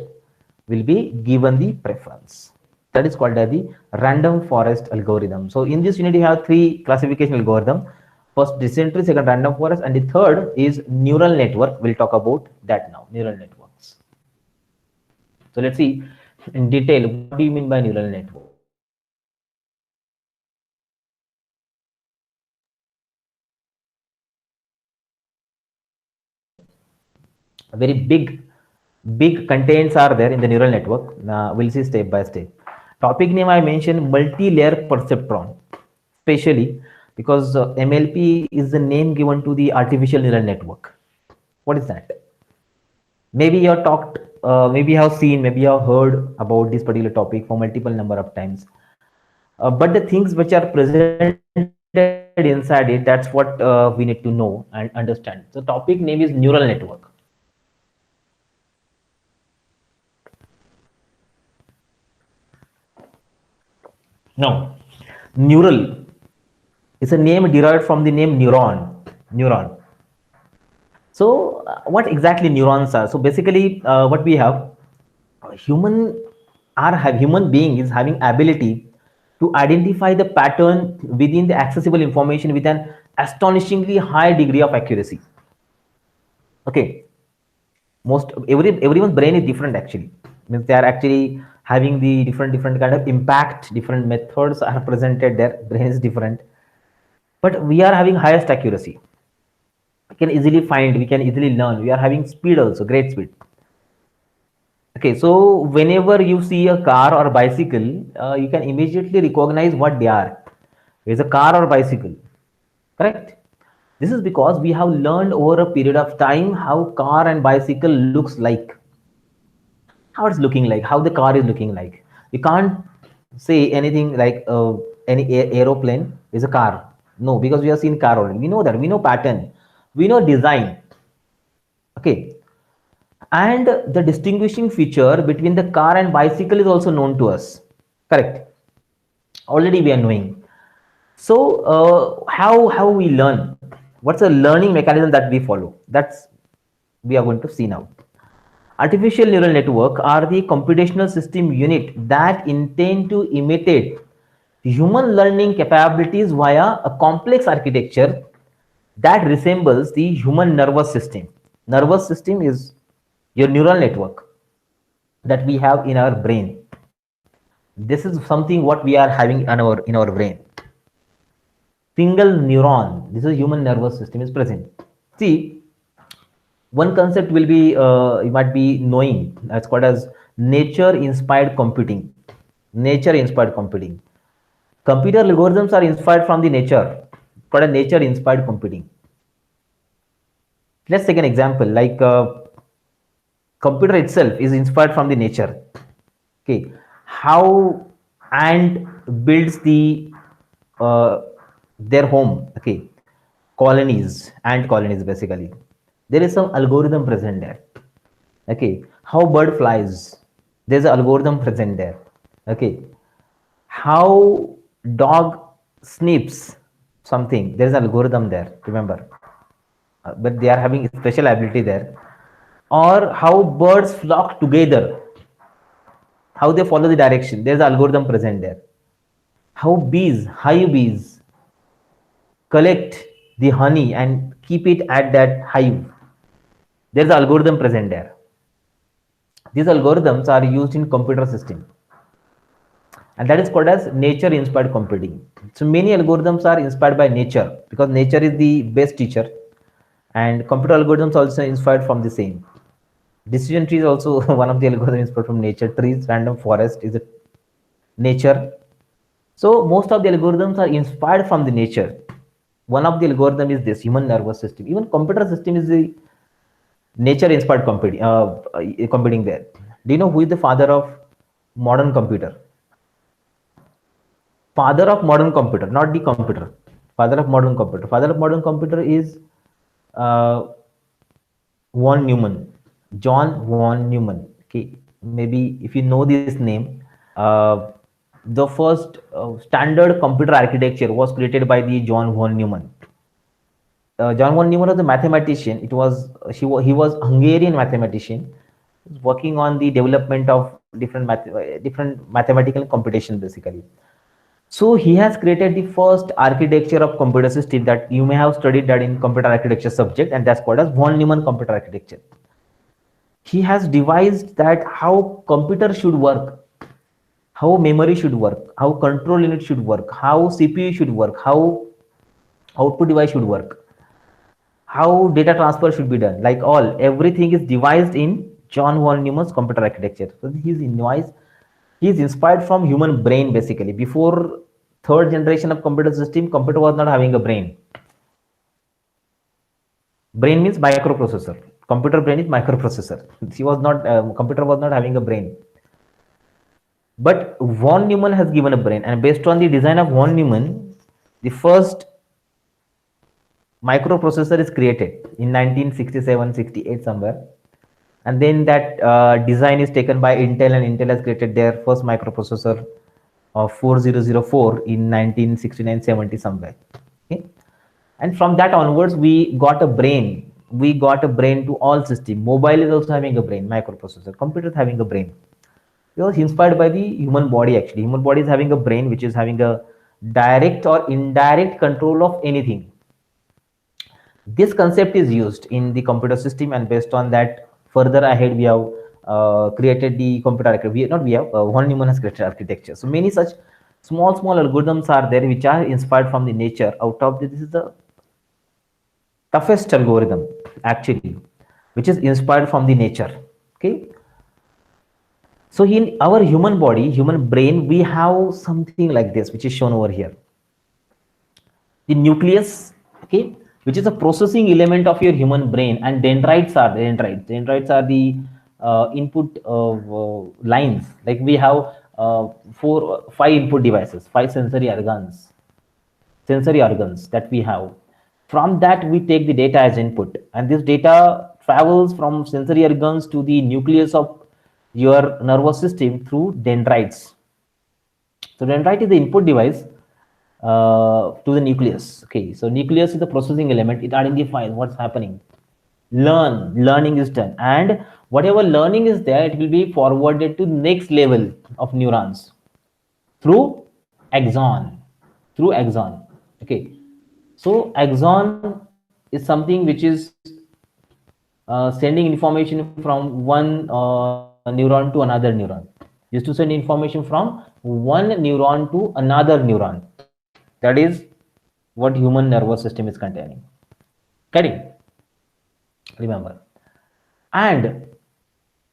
will be given the preference. That is called as the random forest algorithm. So in this unit you have 3 classification algorithm. First dysentery, second random forest, and the third is neural network. We'll talk about that now, neural networks. So let's see in detail, what do you mean by neural network? Very big contents are there in the neural network. We'll see step by step. Topic name I mentioned multi-layer perceptron, especially because MLP is the name given to the artificial neural network. What is that? Maybe you have talked, maybe you have seen, maybe you have heard about this particular topic for multiple number of times. But the things which are present inside it, that's what we need to know and understand. So topic name is neural network. Now, neural is a name derived from the name neuron. So what exactly neurons are? So basically what we have, human being is having ability to identify the pattern within the accessible information with an astonishingly high degree of accuracy. Okay, everyone's brain is different actually. Means they are actually having the different kind of impact, different methods are presented, their brain is different, but we are having highest accuracy. We can easily find, we can easily learn, we are having speed also, great speed. Okay, so whenever you see a car or a bicycle, you can immediately recognize what they are. Is a car or bicycle, correct? This is because we have learned over a period of time how car and bicycle looks like, how it's looking like, how the car is looking like. You can't say anything like any aeroplane is a car. No, because we have seen car already. We know that. We know pattern. We know design. Okay. And the distinguishing feature between the car and bicycle is also known to us. Correct. Already we are knowing. So how we learn? What's a learning mechanism that we follow? That's we are going to see now. Artificial neural network are the computational system unit that intend to imitate human learning capabilities via a complex architecture that resembles the human nervous system. Nervous system is your neural network that we have in our brain. This is something what we are having in our brain. Single neuron. This is human nervous system is present. See, one concept will be you might be knowing that's called as nature inspired computing. Nature inspired computing. Computer algorithms are inspired from the nature, called a nature inspired computing. Let's take an example like computer itself is inspired from the nature. Okay, how ant builds uh, their home. Okay, colonies, ant colonies basically. There is some algorithm present there. Okay, how bird flies. There's an algorithm present there. Okay, how dog sniffs something. There's an algorithm there. Remember, but they are having special ability there. Or how birds flock together, how they follow the direction. There's an algorithm present there. How bees, hive bees, collect the honey and keep it at that hive. There's an algorithm present there. These algorithms are used in computer system, and that is called as nature inspired computing. So many algorithms are inspired by nature because nature is the best teacher, and computer algorithms also inspired from the same. Decision tree is also one of the algorithms inspired from nature. Trees, random forest is a nature. So most of the algorithms are inspired from the nature. One of the algorithm is this human nervous system. Even computer system is the nature inspired computing. Computing there. Do you know who is the father of modern computer? Father of modern computer, not the computer. Father of modern computer. Father of modern computer is uh, von Neumann, John von Neumann. Okay, maybe if you know this name, uh, the first standard computer architecture was created by the John von Neumann. John von Neumann was a mathematician. He was Hungarian mathematician, working on the development of different mathematical computation basically. So he has created the first architecture of computer system that you may have studied that in computer architecture subject, and that's called as von Neumann computer architecture. He has devised that how computer should work, how memory should work, how control unit should work, how CPU should work, how output device should work, how data transfer should be done. Like all, everything is devised in John von Neumann's computer architecture. So he's inspired from human brain basically. Before third generation of computer system, computer was not having a brain. Brain means microprocessor. Computer brain is microprocessor. He was not computer was not having a brain. But von Neumann has given a brain, and based on the design of von Neumann, the first microprocessor is created in 1967-68 somewhere, and then that design is taken by Intel, and Intel has created their first microprocessor of 4004 in 1969-70 somewhere. Okay, and from that onwards we got a brain. We got a brain to all system. Mobile is also having a brain, microprocessor. Computer is having a brain. It was inspired by the human body actually. Human body is having a brain which is having a direct or indirect control of anything. This concept is used in the computer system, and based on that, further ahead we have created the computer architecture. We have von Neumann has created architecture. So many such small algorithms are there which are inspired from the nature. Out of this is the toughest algorithm actually, which is inspired from the nature. Okay. So in our human body, human brain, we have something like this, which is shown over here. The nucleus, okay, which is a processing element of your human brain, and dendrites are dendrites. Dendrites are the input lines. Like we have 5 input devices, 5 sensory organs. sensory organs that we have. From that, we take the data as input, and this data travels from sensory organs to the nucleus of your nervous system through dendrites. So dendrite is the input device to the nucleus. Okay, so nucleus is the processing element. It identifies what's happening. Learning is done, and whatever learning is there, it will be forwarded to next level of neurons through axon. Through axon. Okay, so axon is something which is sending information from one neuron to another neuron. Used to send information from one neuron to another neuron. That is what human nervous system is containing. Getting? Remember. And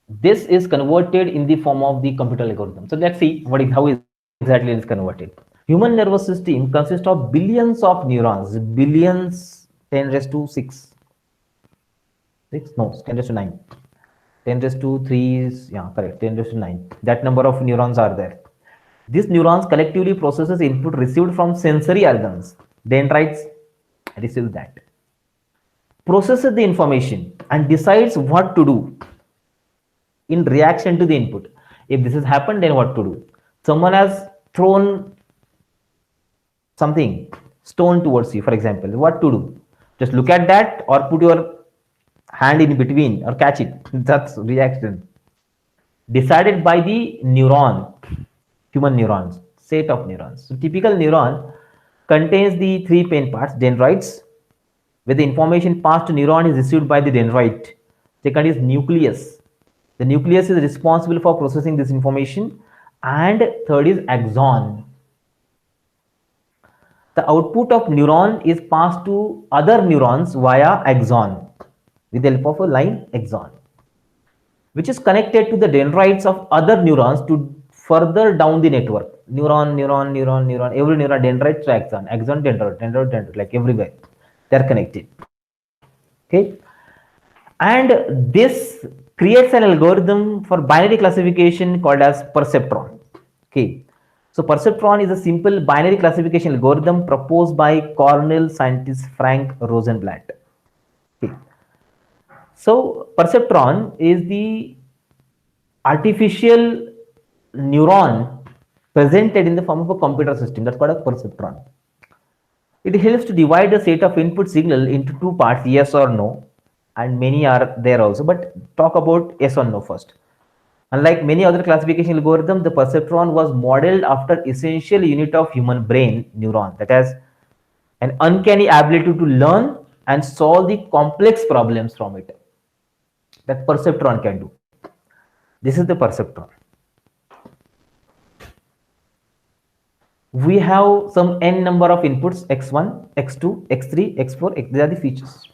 this is converted in the form of the computer algorithm. So let's see how exactly it is converted. Human nervous system consists of billions of neurons, billions, 10 raised to 6, 6, no, 10 raised to 9. 10 raised to 3 is, yeah, correct, 10 raised to 9. That number of neurons are there. These neurons collectively processes input received from sensory organs. Dendrites receive that, processes the information, and decides what to do in reaction to the input. If this has happened, then what to do? Someone has thrown something, stone towards you, for example. What to do? Just look at that, or put your hand in between, or catch it. That's reaction. Decided by the neuron, human neurons, set of neurons. So typical neuron contains the three main parts: dendrites, where the information passed to neuron is received by the dendrite. Second is nucleus. The nucleus is responsible for processing this information. And third is axon. The output of neuron is passed to other neurons via axon with the help of a line axon, which is connected to the dendrites of other neurons to further down the network. Neuron, every neuron, dendrite to axon, dendrite, like everywhere. They're connected. Okay. And this creates an algorithm for binary classification called as perceptron. Okay. So perceptron is a simple binary classification algorithm proposed by Cornell scientist Frank Rosenblatt. Okay. So perceptron is the artificial neuron presented in the form of a computer system. That's called a perceptron. It helps to divide a set of input signal into two parts, yes or no, and many are there also, but talk about yes or no first. Unlike many other classification algorithms, the perceptron was modeled after essential unit of human brain, neuron, that has an uncanny ability to learn and solve the complex problems from it. That perceptron can do. This is the perceptron. We have some n number of inputs: x1, x2, x3, x4. These are the features.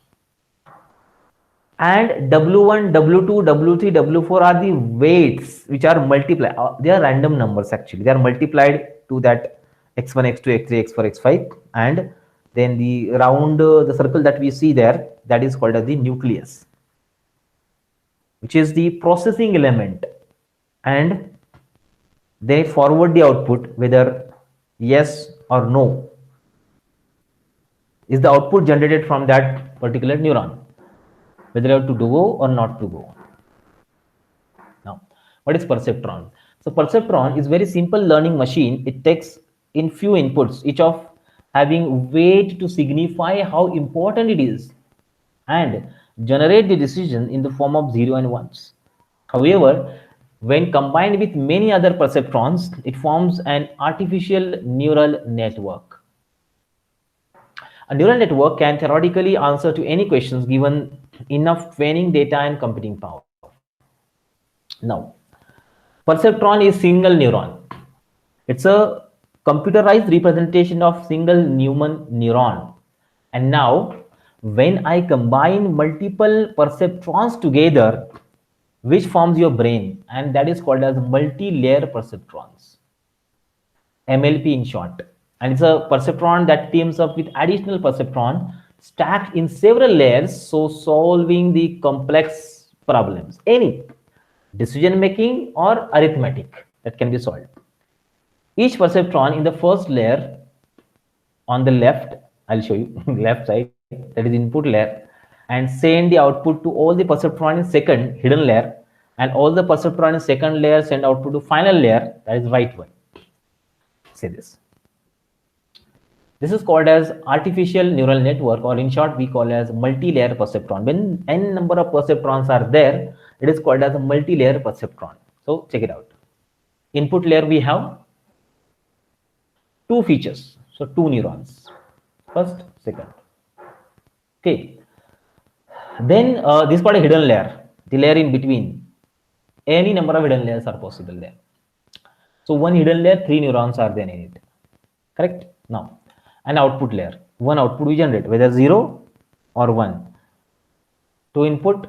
And w1, w2, w3, w4 are the weights which are multiplied. They are random numbers actually. They are multiplied to that x1, x2, x3, x4, x5, and then the round, the circle that we see there, that is called as the nucleus, which is the processing element, and they forward the output whether yes or no is the output generated from that particular neuron, whether you have to go or not to go. Now, what is perceptron? So perceptron is very simple learning machine. It takes in few inputs, each of having weight to signify how important it is, and generate the decision in the form of 0 and 1s. However, when combined with many other perceptrons, it forms an artificial neural network. A neural network can theoretically answer to any questions given enough training data and computing power. Now, perceptron is single neuron. It's a computerized representation of single human neuron. And now, when I combine multiple perceptrons together, which forms your brain, and that is called as multi-layer perceptrons, MLP in short. And it's a perceptron that teams up with additional perceptron stacked in several layers, so solving the complex problems, any decision making or arithmetic that can be solved. Each perceptron in the first layer on the left, I'll show you left side, that is input layer, and send the output to all the perceptron in second hidden layer, and all the perceptron in second layer send output to final layer, that is right one. Say this. This is called as artificial neural network, or in short we call as multi-layer perceptron. When n number of perceptrons are there, it is called as a multi-layer perceptron. So check it out. Input layer we have two features, so two neurons, first, second. Okay. Then this is called a hidden layer, the layer in between. Any number of hidden layers are possible there. So one hidden layer, three neurons are there in it. Correct? Now, an output layer. One output we generate, whether 0 or 1. Two input,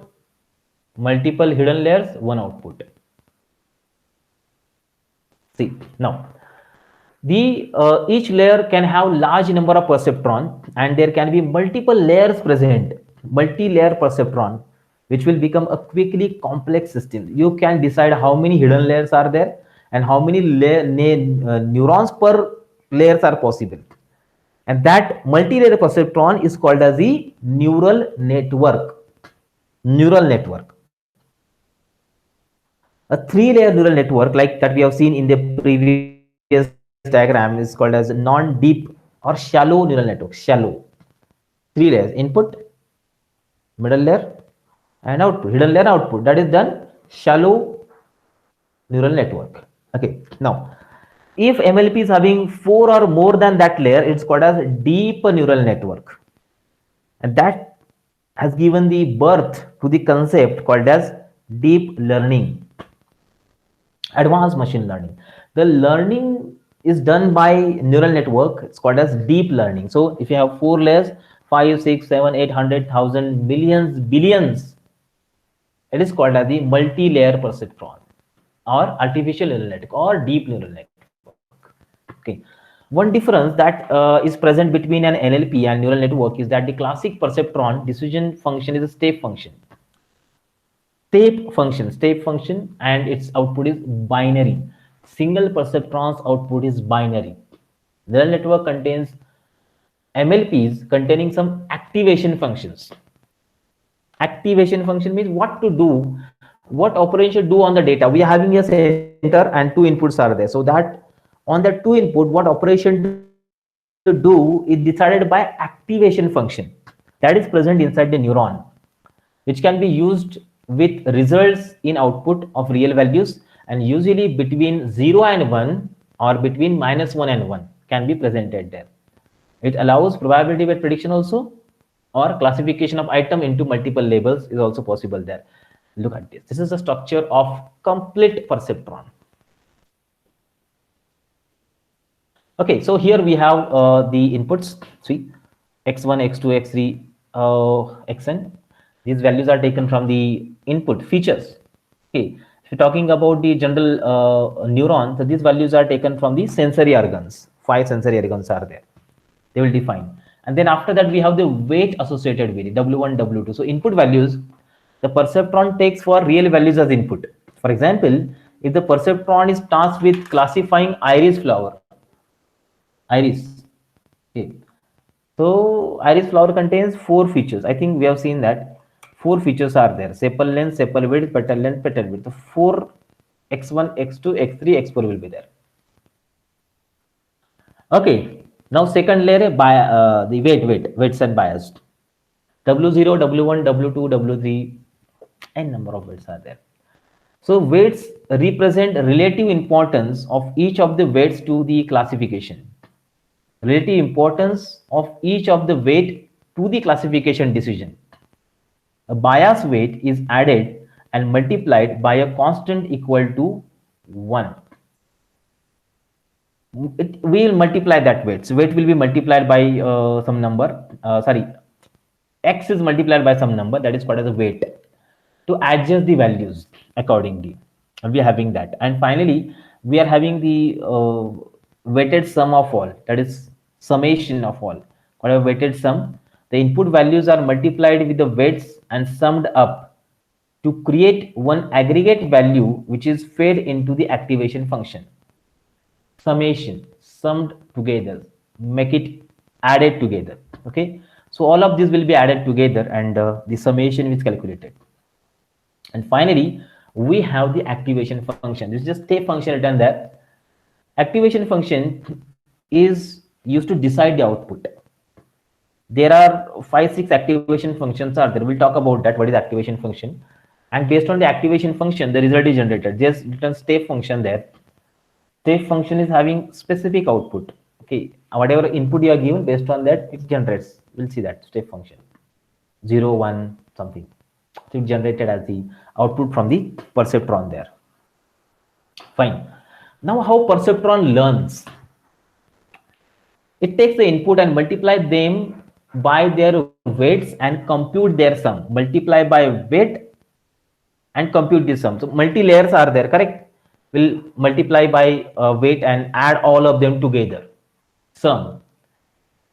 multiple hidden layers, one output. See, now, the each layer can have large number of perceptron, and there can be multiple layers present, multi-layer perceptron, which will become a quickly complex system. You can decide how many hidden layers are there and how many neurons per layers are possible. And that multi-layer perceptron is called as the neural network. Neural network. A three-layer neural network like that we have seen in the previous diagram is called as non-deep or shallow neural network. Shallow. Three layers: input, middle layer, and output. Hidden layer, output. That is done shallow neural network. Okay. Now, if MLP is having 4 or more than that layer, it's called as deep neural network, and that has given the birth to the concept called as deep learning, advanced machine learning. The learning is done by neural network. It's called as deep learning. So if you have 4 layers, 5, 6, 7, 800,000, millions, billions, it is called as the multi-layer perceptron, or artificial neural network, or deep neural network. Okay. One difference that is present between an NLP and neural network is that the classic perceptron decision function is a step function. Step function, and its output is binary. Single perceptron's output is binary. Neural network contains MLPs containing some activation functions. Activation function means what to do, what operation should do on the data. We are having a center and two inputs are there. So that on the two input, what operation to do is decided by activation function that is present inside the neuron, which can be used with results in output of real values, and usually between 0 and 1 or between -1 and 1 can be presented there. It allows probability weight prediction also, or classification of item into multiple labels is also possible there. Look at this. This is the structure of complete perceptron. Okay, so here we have the inputs. See, x1, x2, x3, xn. These values are taken from the input features. Okay, if you're talking about the general neuron, so these values are taken from the sensory organs. 5 sensory organs are there. They will define. And then after that, we have the weight associated with it, W1, W2. So input values, the perceptron takes for real values as input. For example, if the perceptron is tasked with classifying iris flower, iris. Okay. So iris flower contains 4 features. I think we have seen that 4 features are there: sepal length, sepal width, petal length, petal width. The 4 x1, x2, x3, x4 will be there. Okay. Now second layer by the weights and bias. W0, W1, W2, W3, n number of weights are there. So weights represent relative importance of each of the weights to the classification. Relative importance of each of the weight to the classification decision. A bias weight is added and multiplied by a constant equal to 1. We will multiply that weight. So weight will be multiplied by some number. X is multiplied by some number, that is called as a weight, to adjust the values accordingly. And we are having that. And finally, we are having the weighted sum of all, that is summation of all. Whatever weighted sum, the input values are multiplied with the weights and summed up to create one aggregate value which is fed into the activation function. Summation, summed together, make it added together. Okay, so all of these will be added together, and the summation is calculated. And finally, we have the activation function. This is just step function written there. Activation function is used to decide the output. There are 5 6 activation functions are there. We'll talk about that, what is activation function. And based on the activation function, the result is generated. There's written step function there. Step function is having specific output. Okay, whatever input you are given, based on that it generates. We'll see that step function 0 1 something. So it generated as the output from the perceptron there. Fine. Now how perceptron learns? It takes the input and multiply them by their weights and compute their sum. Multiply by weight and compute the sum. So multi layers are there, correct? We'll multiply by weight and add all of them together. Sum.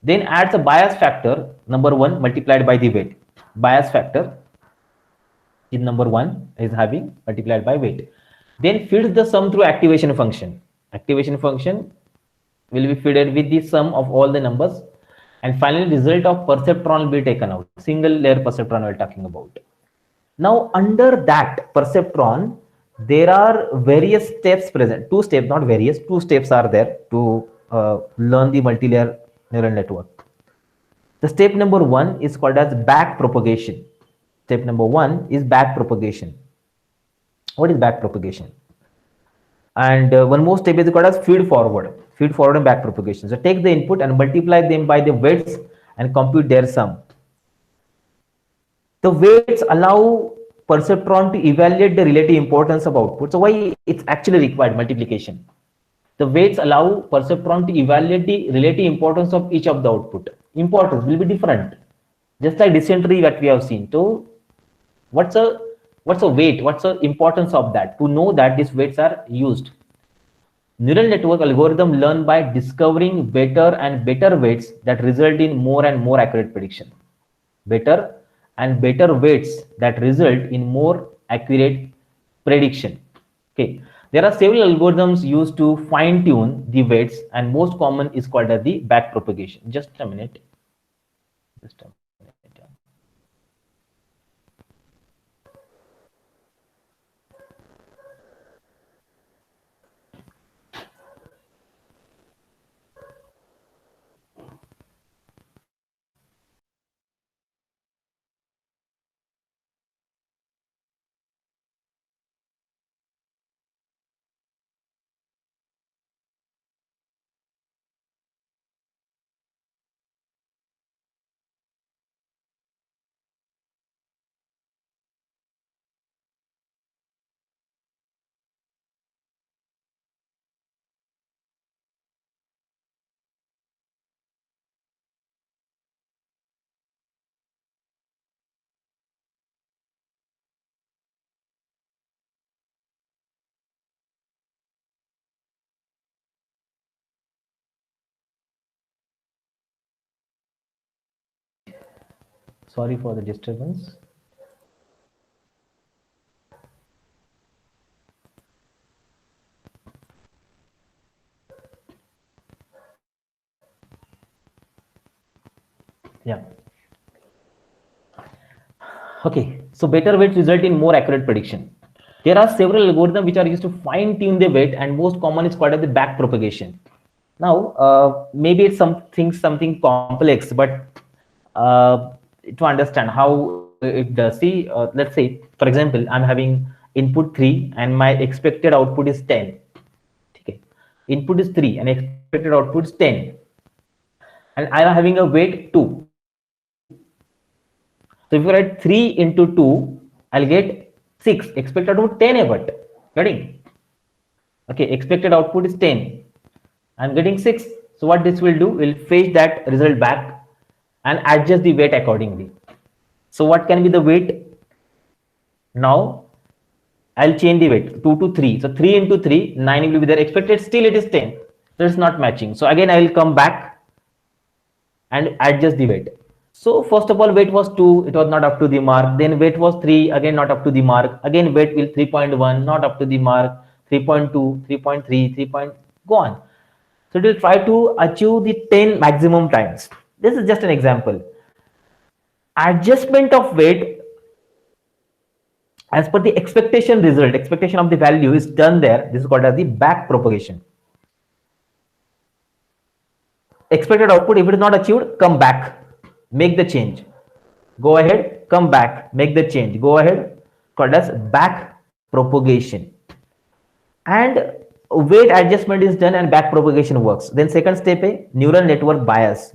Then adds a bias factor, number 1 multiplied by the weight. Bias factor is number 1 is having multiplied by weight. Then feeds the sum through activation function. Activation function will be fed with the sum of all the numbers, and finally result of perceptron will be taken out. Single layer perceptron we're talking about. Now under that perceptron, there are various steps present. 2 steps, not various, 2 steps are there to learn the multi-layer neural network. The step number 1 is called as back propagation. Step number 1 is back propagation. What is back propagation? And one more step is called as feed forward. Feed forward and back propagation. So take the input and multiply them by the weights and compute their sum. The weights allow perceptron to evaluate the relative importance of output. So why it's actually required multiplication? The weights allow perceptron to evaluate the relative importance of each of the output. Importance will be different, just like dysentery that we have seen. So what's a weight? What's the importance of that? To know that these weights are used. Neural network algorithm learn by discovering better and better weights that result in more and more accurate prediction. Better and better weights that result in more accurate prediction. Okay, there are several algorithms used to fine tune the weights, and most common is called as the back propagation. Just a minute. Just a minute. Sorry for the disturbance. Yeah. Okay, so better weights result in more accurate prediction. There are several algorithms which are used to fine tune the weight, and most common is called as the back propagation. Now, maybe it's something complex, but to understand how it does, see, let's say, for example, I'm having input 3 and my expected output is 10. Okay, input is 3 and expected output is 10, and I'm having a weight 2. So if you write 3 into 2, I'll get 6. Expected output 10, but getting, okay, expected output is 10. I'm getting 6. So what this will do, will fetch that result back and adjust the weight accordingly. So what can be the weight? Now I'll change the weight 2 to 3. So 3 into 3, 9 will be there. Expected, still it is 10. So it's not matching. So again, I will come back and adjust the weight. So first of all, weight was 2, it was not up to the mark. Then weight was 3, again not up to the mark. Again weight will 3.1, not up to the mark. 3.2, 3.3, 3. Go on. So So it will try to achieve the 10 maximum times. This is just an example. Adjustment of weight as per the expectation result, expectation of the value is done there. This is called as the back propagation. Expected output, if it is not achieved, come back, make the change. Go ahead, come back, make the change. Go ahead, called as back propagation. And weight adjustment is done and back propagation works. Then second step, a neural network bias.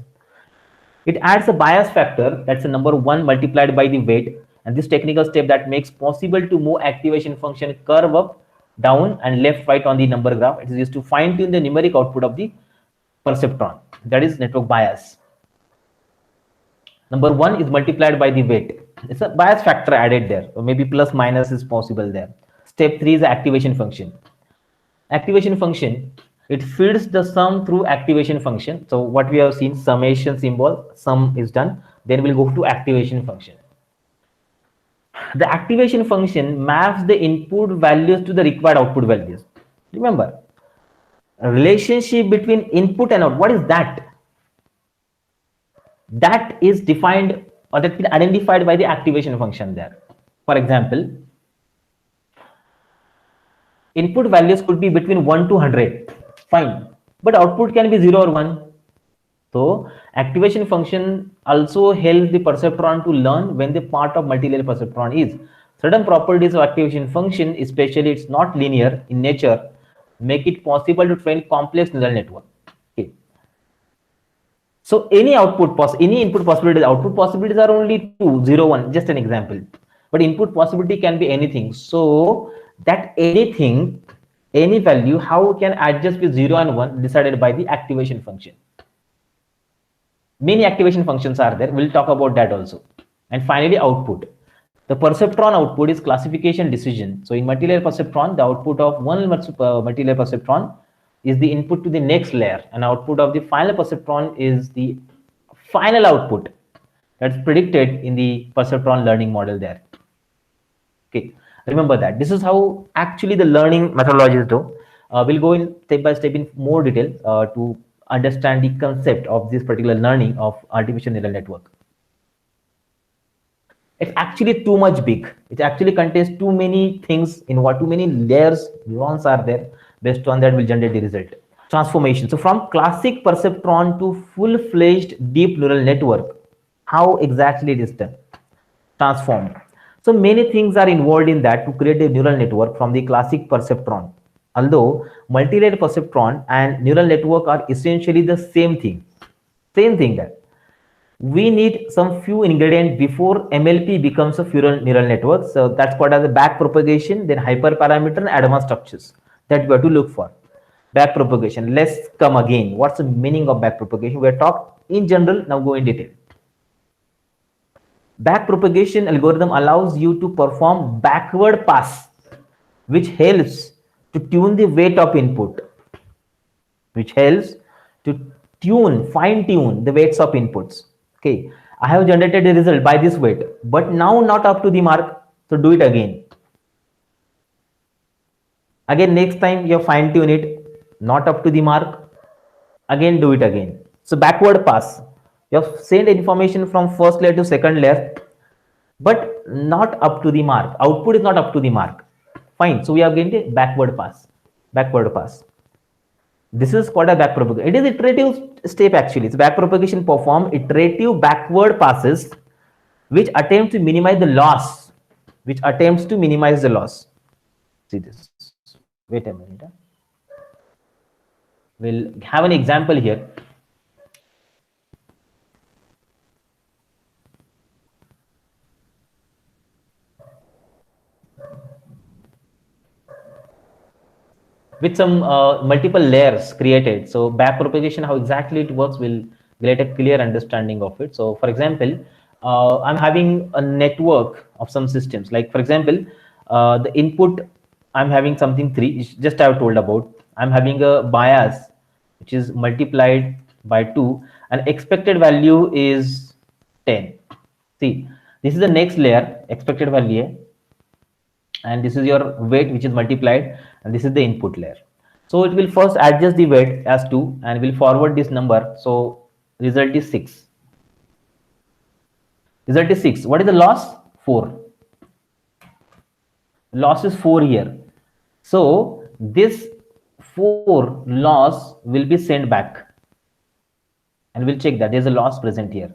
It adds a bias factor, that's the number 1 multiplied by the weight, and this technical step that makes possible to move activation function curve up, down and left, right on the number graph. It is used to fine tune the numeric output of the perceptron. That is network bias. Number 1 is multiplied by the weight. It's a bias factor added there, or maybe plus minus is possible there. Step 3 is the activation function. Activation function, it feeds the sum through activation function. So what we have seen, summation symbol, sum is done. Then we'll go to activation function. The activation function maps the input values to the required output values. Remember, a relationship between input and output, what is that? That is defined or that been identified by the activation function there. For example, input values could be between 1 to 100, fine, but output can be 0 or 1. So activation function also helps the perceptron to learn when the part of multilayer perceptron is. Certain properties of activation function, especially it's not linear in nature, make it possible to train complex neural network. Okay. So any input possibilities, output possibilities are only 2, 0, 1, just an example. But input possibility can be anything. So that anything, any value, how it can adjust with 0 and 1 decided by the activation function. Many activation functions are there. We'll talk about that also. And finally, output. The perceptron output is classification decision. So in multilayer perceptron, the output of one multilayer perceptron is the input to the next layer, and output of the final perceptron is the final output that's predicted in the perceptron learning model there. Okay, remember that. This is how actually the learning methodology is done. We'll go in step by step in more detail to understand the concept of this particular learning of artificial neural network. It's actually too much big. It actually contains too many things in what too many layers, neurons are there. Based on that, will generate the result. Transformation. So from classic perceptron to full-fledged deep neural network, how exactly it is done? Transformed. So many things are involved in that to create a neural network from the classic perceptron. Although multilayer perceptron and neural network are essentially the same thing. Same thing that we need some few ingredients before MLP becomes a neural network. So that's called as a back propagation, then hyperparameter and advanced structures that we have to look for. Back propagation. Let's come again. What's the meaning of back propagation? We have talked in general, now go in detail. Back propagation algorithm allows you to perform backward pass, which helps to tune the weight of input, which helps to fine tune the weights of inputs. Okay, I have generated a result by this weight, but now not up to the mark, so do it again. Again, next time you fine tune it, not up to the mark, again do it again. So backward pass, you have sent information from first layer to second layer, but not up to the mark. Output is not up to the mark. Fine, so we are getting a backward pass. Backward pass. This is called a back propagation. It is iterative step actually. It's back propagation perform iterative backward passes which attempt to minimize the loss. See this. Wait a minute. We'll have an example here. With some multiple layers created. So back propagation, how exactly it works, will get a clear understanding of it. So for example, I'm having a network of some systems. Like for example, the input, I'm having something 3, just I have told about. I'm having a bias, which is multiplied by 2, and expected value is 10. See, this is the next layer, expected value, and this is your weight, which is multiplied, and this is the input layer. So it will first adjust the weight as 2 and will forward this number. So result is 6. Result is 6. What is the loss? 4. Loss is 4 here. So this 4 loss will be sent back, and we'll check that there's a loss present here.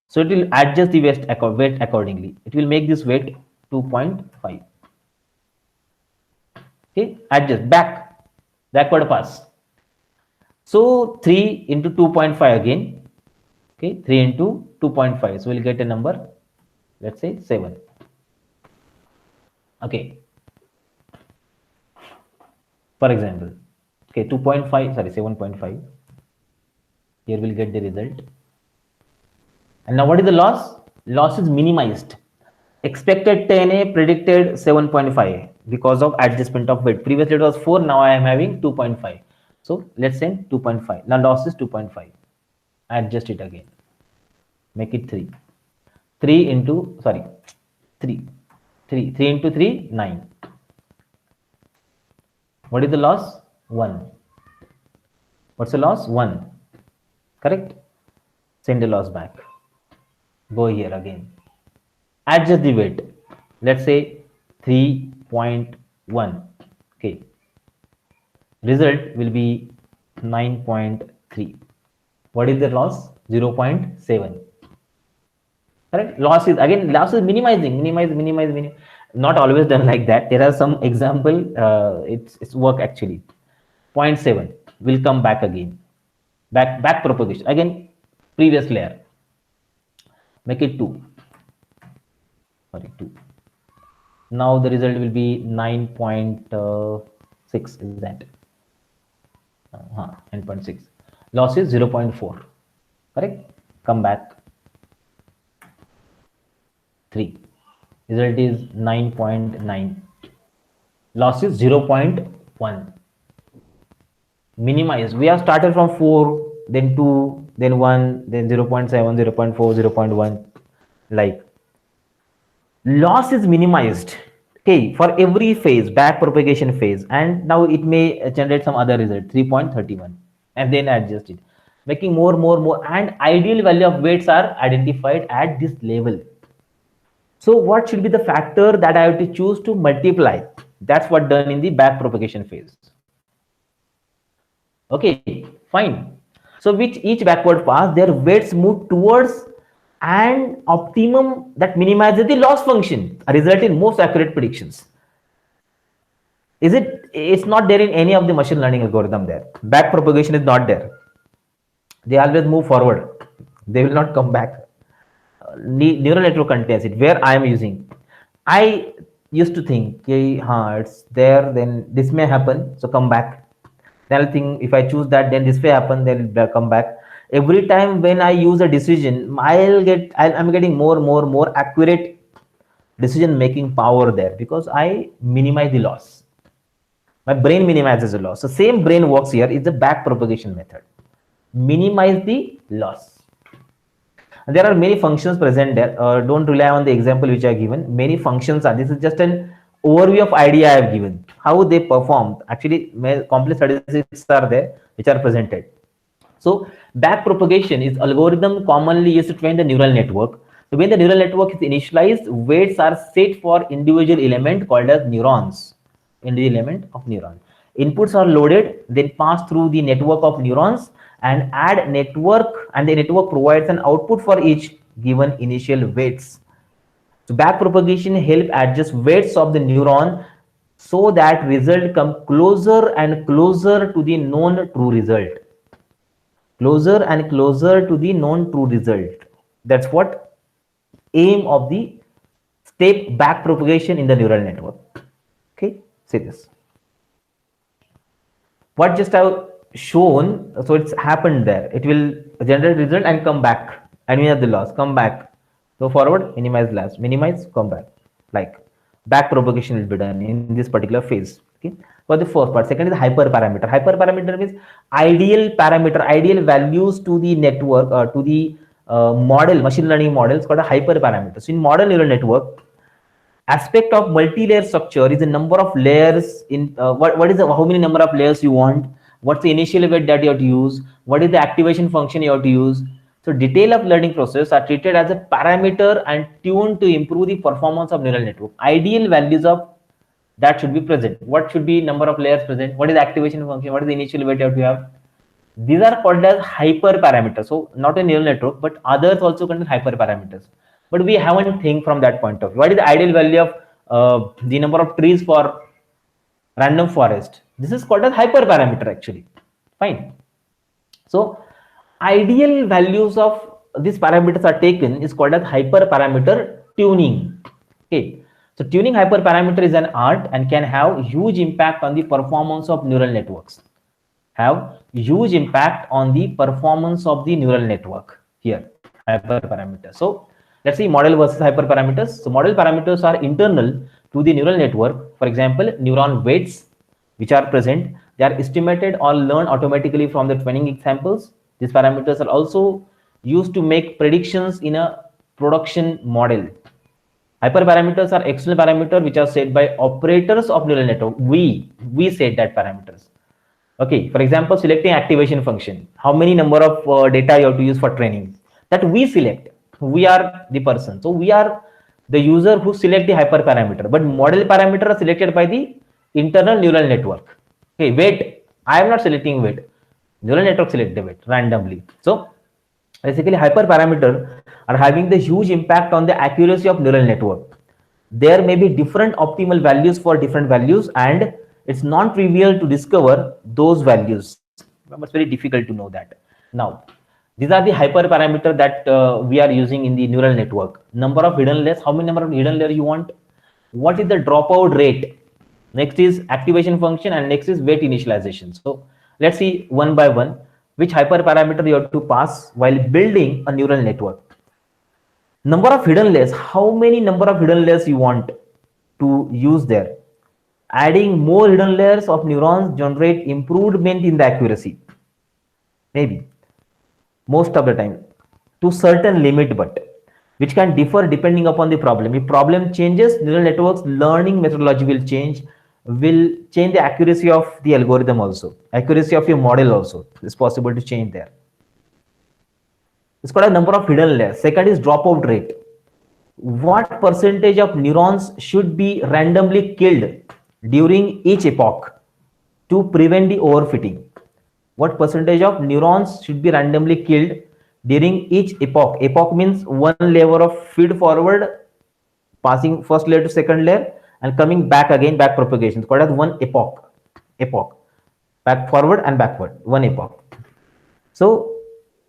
So it will adjust the weight accordingly. It will make this weight 2.5. Okay, adjust backward pass. So 3 into 2.5 again. Okay, 3 into 2.5. So we'll get a number, let's say 7. Okay. For example, okay, 2.5, sorry, 7.5. Here we'll get the result. And now what is the loss? Loss is minimized. Expected 10A, predicted 7.5 because of adjustment of weight. Previously it was 4, now I am having 2.5. So let's say 2.5. Now loss is 2.5. Adjust it again. Make it 3. 3 into, sorry, 3. 3 into 3, 9. What is the loss? 1. What's the loss? 1. Correct? Send the loss back. Go here again. Adjust the weight. Let's say 3.1. Okay. Result will be 9.3. What is the loss? 0.7. Correct? Loss is minimizing. Not always done like that. There are some example. It's work actually. 0.7 will come back again. Back propagation again. Previous layer. Make it 2. Sorry, 2. Now the result will be 9.6. Is that 9.6? Loss is 0.4. Correct? Come back. 3. Result is 9.9. Loss is 0.1. Minimize. We have started from 4, then 2, then 1, then 0.7, 0.4, 0.1. Like loss is minimized. Okay, for every phase, back propagation phase, and now it may generate some other result, 3.31, and then adjust it, making more, and ideal value of weights are identified at this level. So what should be the factor that I have to choose to multiply? That's what done in the back propagation phase. Okay, fine. So with each backward pass, their weights move towards an optimum that minimizes the loss function, result in most accurate predictions. It's not there in any of the machine learning algorithm there. Back propagation is not there. They always move forward. They will not come back. Neural network contains it, where I am using. I used to think, okay, it's there, then this may happen, so come back. Then I'll think, if I choose that, then this may happen, then it'll come back. Every time when I use a decision, I'm getting more accurate decision making power there, because I minimize the loss. My brain minimizes the loss. So same brain works here. It's the back propagation method. Minimize the loss. And there are many functions present there. Don't rely on the example which I have given. Many functions are. This is just an overview of idea I have given. How they perform. Actually, complex statistics are there which are presented. So back propagation is algorithm commonly used to train the neural network. So when the neural network is initialized, weights are set for individual element called as neurons. Individual element of neuron. Inputs are loaded, then pass through the network of neurons and add network, and the network provides an output for each given initial weights. So back propagation help adjust weights of the neuron so that result come closer and closer to the known true result. Closer and closer to the known true result. That's what aim of the step back propagation in the neural network. Okay, say this. What just I've shown, so it's happened there. It will generate result and come back, and we have the loss, come back, go forward, minimize loss, minimize, come back. Like back propagation will be done in this particular phase. Okay, for the first part. Second is hyperparameter. Hyperparameter means ideal parameter, ideal values to the network, to the model, machine learning models called a hyperparameter. So in modern neural network, Aspect of multi-layer structure is the number of layers in what is the how many number of layers you want, what's the initial weight that you have to use, what is the activation function you have to use. So detail of learning process are treated as a parameter and tuned to improve the performance of neural network. Ideal values of that should be present. What should be number of layers present? What is the activation function? What is the initial weight you have to have? These are called as hyperparameters. So not a neural network, but others also contain hyperparameters. But we haven't think from that point of view. What is the ideal value of the number of trees for random forest? This is called as hyperparameter actually. Fine. So ideal values of these parameters are taken is called as hyperparameter tuning. Okay. So tuning hyperparameter is an art and can have huge impact on the performance of neural networks. Have huge impact on the performance of the neural network here, hyperparameters. So let's see model versus hyperparameters. So model parameters are internal to the neural network. For example, neuron weights which are present, they are estimated or learned automatically from the training examples. These parameters are also used to make predictions in a production model. Hyperparameters are external parameters which are set by operators of neural network. We set that parameters. Okay, for example, selecting activation function. How many number of data you have to use for training? That we select. We are the person. So we are the user who select the hyperparameter. But model parameter are selected by the internal neural network. Okay, weight. I am not selecting weight. Neural network select the weight randomly. So basically, hyperparameter are having the huge impact on the accuracy of neural network. There may be different optimal values for different values, and it's non-trivial to discover those values. It's very difficult to know that. Now, these are the hyperparameter that we are using in the neural network. Number of hidden layers. How many number of hidden layers you want? What is the dropout rate? Next is activation function, and next is weight initialization. So let's see one by one which hyperparameter you have to pass while building a neural network. Number of hidden layers. How many number of hidden layers you want to use there? Adding more hidden layers of neurons generate improvement in the accuracy. Maybe most of the time to certain limit, but which can differ depending upon the problem. If problem changes, neural networks learning methodology will change the accuracy of the algorithm also, accuracy of your model also is possible to change there. It's called a number of hidden layers. Second is dropout rate. What percentage of neurons should be randomly killed during each epoch to prevent the overfitting? What percentage of neurons should be randomly killed during each epoch? Epoch means one layer of feed forward, passing first layer to second layer, and coming back again, back propagation. It's called as one epoch. Back forward and backward, one epoch. So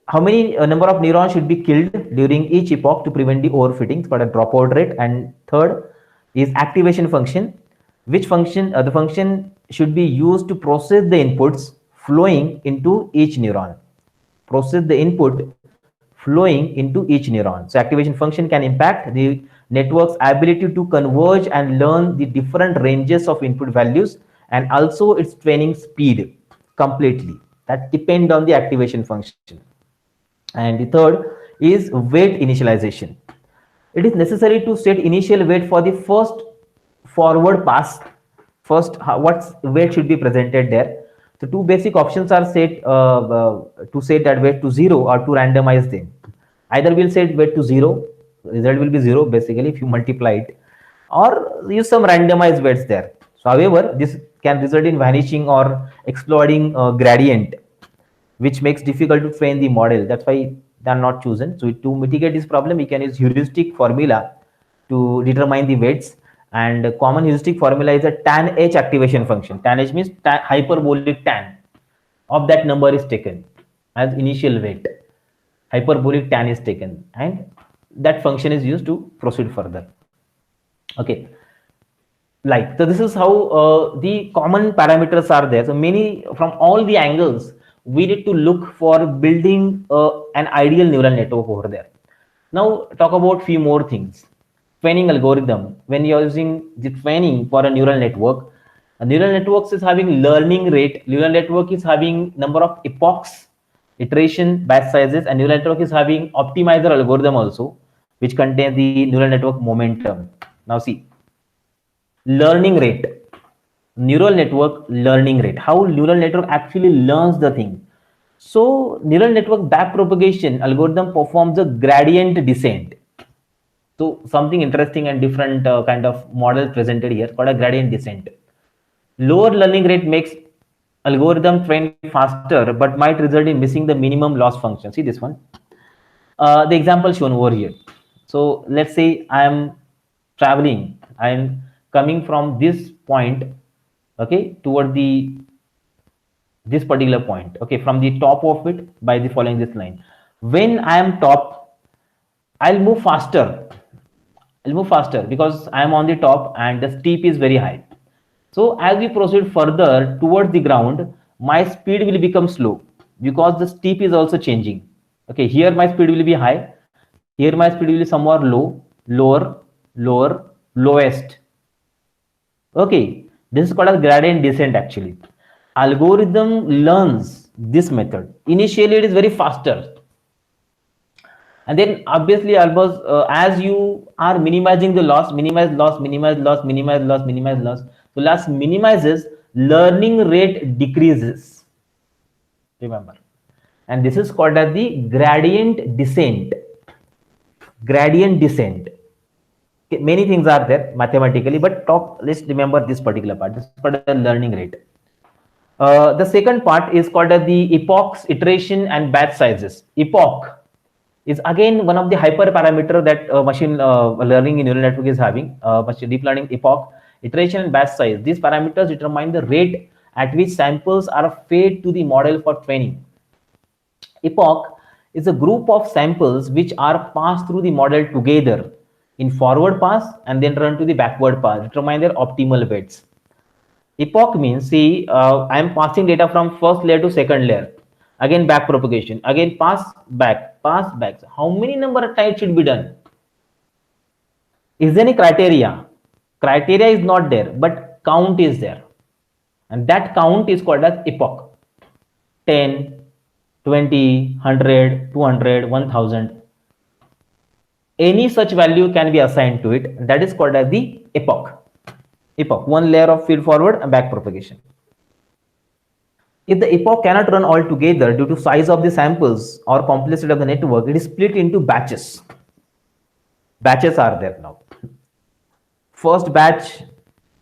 how many number of neurons should be killed during each epoch to prevent the overfitting? It's called a dropout rate. And third is activation function. Which function? The function should be used to process the inputs flowing into each neuron. Process the input flowing into each neuron. So activation function can impact the network's ability to converge and learn the different ranges of input values, and also its training speed completely. That depend on the activation function. And the third is weight initialization. It is necessary to set initial weight for the first forward pass. First, what weight should be presented there? So two basic options are set to set that weight to 0 or to randomize them. Either we'll set weight to 0, result will be 0 basically if you multiply it, or use some randomized weights there. So however, this can result in vanishing or exploding gradient, which makes difficult to train the model. That's why they are not chosen. So to mitigate this problem, we can use heuristic formula to determine the weights. And a common heuristic formula is a tan h activation function. Tan h means hyperbolic tan of that number is taken as initial weight. Hyperbolic tan is taken, and that function is used to proceed further. Okay, like so this is how the common parameters are there. So many from all the angles we need to look for building an ideal neural network over there. Now talk about few more things. Training algorithm. When you're using the training for a neural network, a neural network is having learning rate. Neural network is having number of epochs, iteration, batch sizes, and neural network is having optimizer algorithm also, which contains the neural network momentum. Now see, learning rate, neural network learning rate, how neural network actually learns the thing. So neural network backpropagation algorithm performs a gradient descent. So something interesting and different kind of model presented here called a gradient descent. Lower learning rate makes algorithm train faster, but might result in missing the minimum loss function. See this one. The example shown over here. So let's say I am traveling. I am coming from this point, okay, toward the this particular point, okay, from the top of it by the following this line. When I am top, I'll move faster. I'll move faster because I am on the top and the steep is very high. So as we proceed further towards the ground, my speed will become slow because the steep is also changing. Okay, here my speed will be high. Here my speed will be somewhere low, lower, lower, lowest. Okay, this is called as gradient descent actually. Algorithm learns this method. Initially, it is very faster, and then obviously almost as you are minimizing the loss, minimize loss, minimize loss, minimize loss, minimize loss. So loss minimizes, learning rate decreases. Remember, and this is called as the gradient descent. Gradient descent. Okay, many things are there mathematically, but let's remember this particular part. This is called a learning rate. The second part is called as the epochs, iteration, and batch sizes. Epoch is again one of the hyperparameter that machine learning in neural network is having. Machine deep learning epoch, iteration, and batch size. These parameters determine the rate at which samples are fed to the model for training. Epoch is a group of samples which are passed through the model together in forward pass and then run to the backward pass, determine their optimal weights. Epoch means, see, I am passing data from first layer to second layer. Again, back propagation. Again, pass back, pass back. So how many number of times should be done? Is there any criteria? Criteria is not there, but count is there. And that count is called as epoch. 10, 20, 100, 200, 1000. Any such value can be assigned to it. That is called as the epoch. Epoch, one layer of feed forward and back propagation. If the epoch cannot run all together due to size of the samples or complexity of the network, it is split into batches. Batches are there now. First batch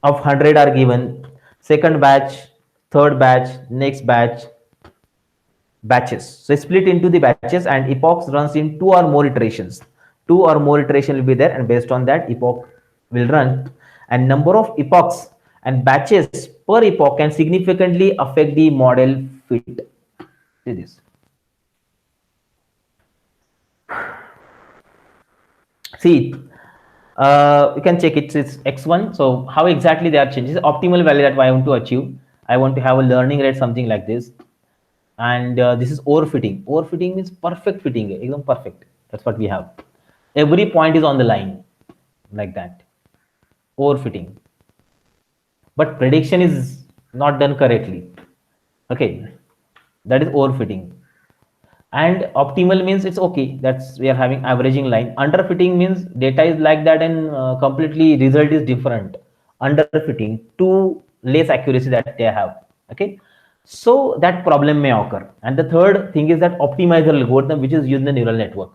of 100 are given, second batch, third batch, next batch, batches. So split into the batches, and epochs runs in 2 or more iterations. 2 or more iteration will be there, and based on that epoch will run, and number of epochs and batches per epoch can significantly affect the model fit. See this. See, you can check it. It's x1. So how exactly they are changes? Optimal value that I want to achieve. I want to have a learning rate something like this, and this is overfitting. Overfitting means perfect fitting. एकदम perfect. That's what we have. Every point is on the line, like that. Overfitting. But prediction is not done correctly. Okay, that is overfitting. And optimal means it's okay. That's we are having averaging line. Underfitting means data is like that and completely result is different. Underfitting, too less accuracy that they have. Okay, so that problem may occur. And the third thing is that optimizer algorithm, which is used in the neural network.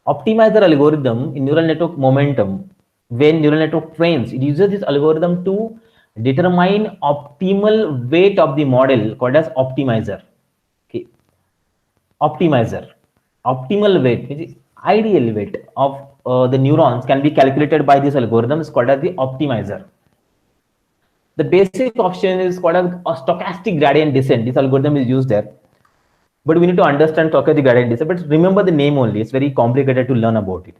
Optimizer algorithm in neural network momentum, when neural network trains, it uses this algorithm to determine optimal weight of the model called as optimizer. Okay, optimizer, optimal weight, which is ideal weight of the neurons, can be calculated by this algorithm. Is called as the optimizer. The basic option is called a stochastic gradient descent. This algorithm is used there, but we need to understand stochastic gradient descent. But remember the name only. It's very complicated to learn about it.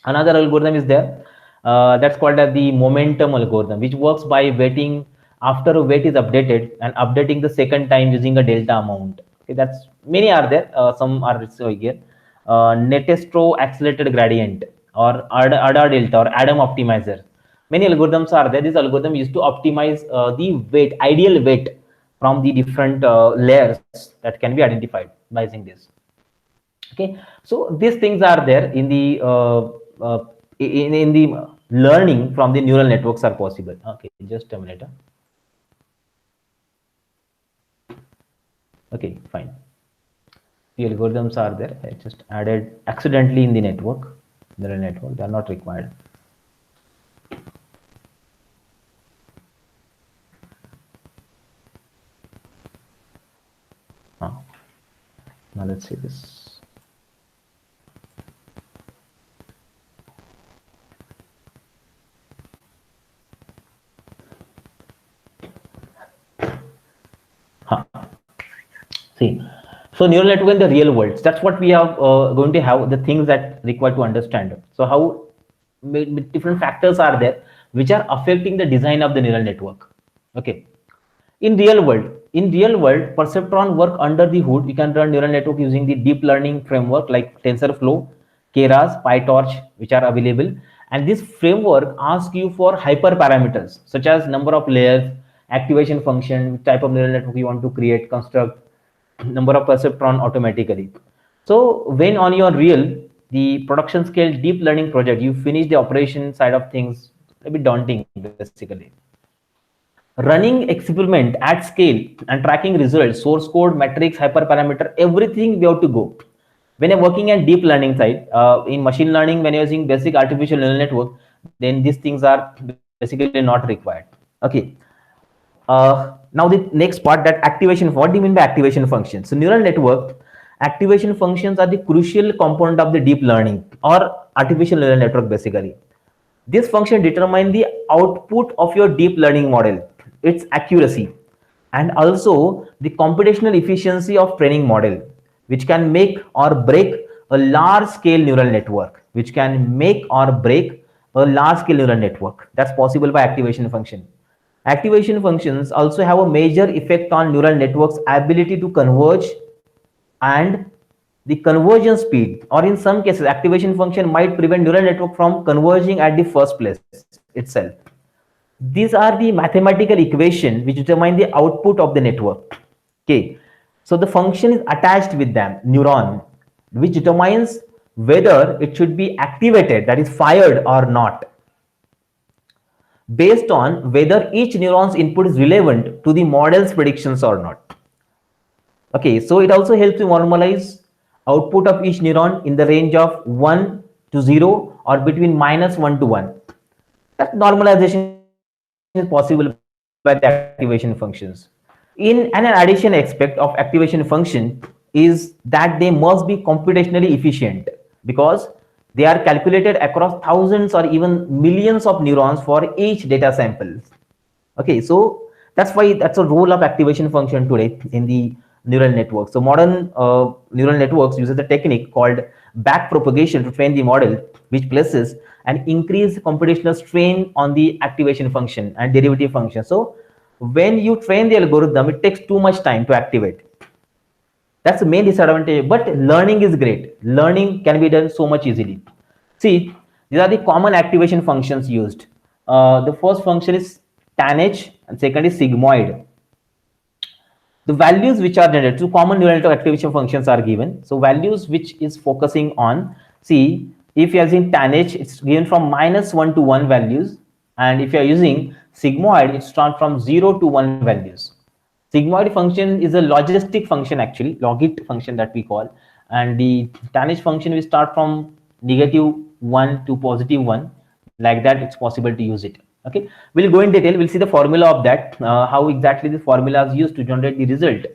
Another algorithm is there that's called as the momentum algorithm, which works by waiting after a weight is updated and updating the second time using a delta amount. Okay, that's many are there. Some are here. Netestro accelerated gradient or ADA delta or Adam optimizer. Many algorithms are there. This algorithm used to optimize the weight, ideal weight from the different layers that can be identified by using this. Okay, so these things are there in the learning from the neural networks are possible. Okay, just a minute. Okay, fine. The algorithms are there. I just added accidentally in the network, neural network. They are not required. Now let's see this. See, so neural network in the real world. That's what we are going to have, the things that required to understand. So how different factors are there which are affecting the design of the neural network. Okay. In real world, perceptron work under the hood. You can run neural network using the deep learning framework like TensorFlow, Keras, PyTorch, which are available. And this framework asks you for hyperparameters such as number of layers, activation function, which type of neural network you want to create, construct, number of perceptron automatically. So when on your real, the production scale deep learning project, you finish the operation side of things, a bit daunting basically. Running experiment at scale and tracking results, source code, metrics, hyperparameter, everything we have to go. When I'm working at deep learning side, in machine learning, when you're using basic artificial neural network, then these things are basically not required. Okay. Now the next part, that activation. What do you mean by activation functions? So neural network activation functions are the crucial component of the deep learning or artificial neural network basically. This function determines the output of your deep learning model, its accuracy, and also the computational efficiency of training model, which can make or break a large scale neural network, which can make or break a large scale neural network. That's possible by activation function. Activation functions also have a major effect on neural networks' ability to converge and the conversion speed, or in some cases activation function might prevent neural network from converging at the first place itself. These are the mathematical equation which determine the output of the network. Okay, so the function is attached with them, neuron, which determines whether it should be activated, that is fired or not, based on whether each neuron's input is relevant to the model's predictions or not. Okay, so it also helps you normalize output of each neuron in the range of 1 to 0 or between -1 to 1. That normalization is possible by the activation functions. An addition aspect of activation function is that they must be computationally efficient because they are calculated across thousands or even millions of neurons for each data sample. Okay, so that's why that's a role of activation function today in the neural network. So modern neural networks uses a technique called back propagation to train the model, which places an increased computational strain on the activation function and derivative function. So when you train the algorithm, it takes too much time to activate. That's the main disadvantage, but learning is great. Learning can be done so much easily. See, these are the common activation functions used. The first function is tanh and second is sigmoid. The values which are generated, two common neural network activation functions are given. So values which is focusing on, see, if you are using tanh, it's given from -1 to 1 values. And if you are using sigmoid, it starts from 0 to 1 values. Sigmoid function is a logistic function actually, logit function that we call. And the tanh function will start from -1 to +1. Like that, it's possible to use it. Okay, we'll go in detail. We'll see the formula of that, how exactly the formula is used to generate the result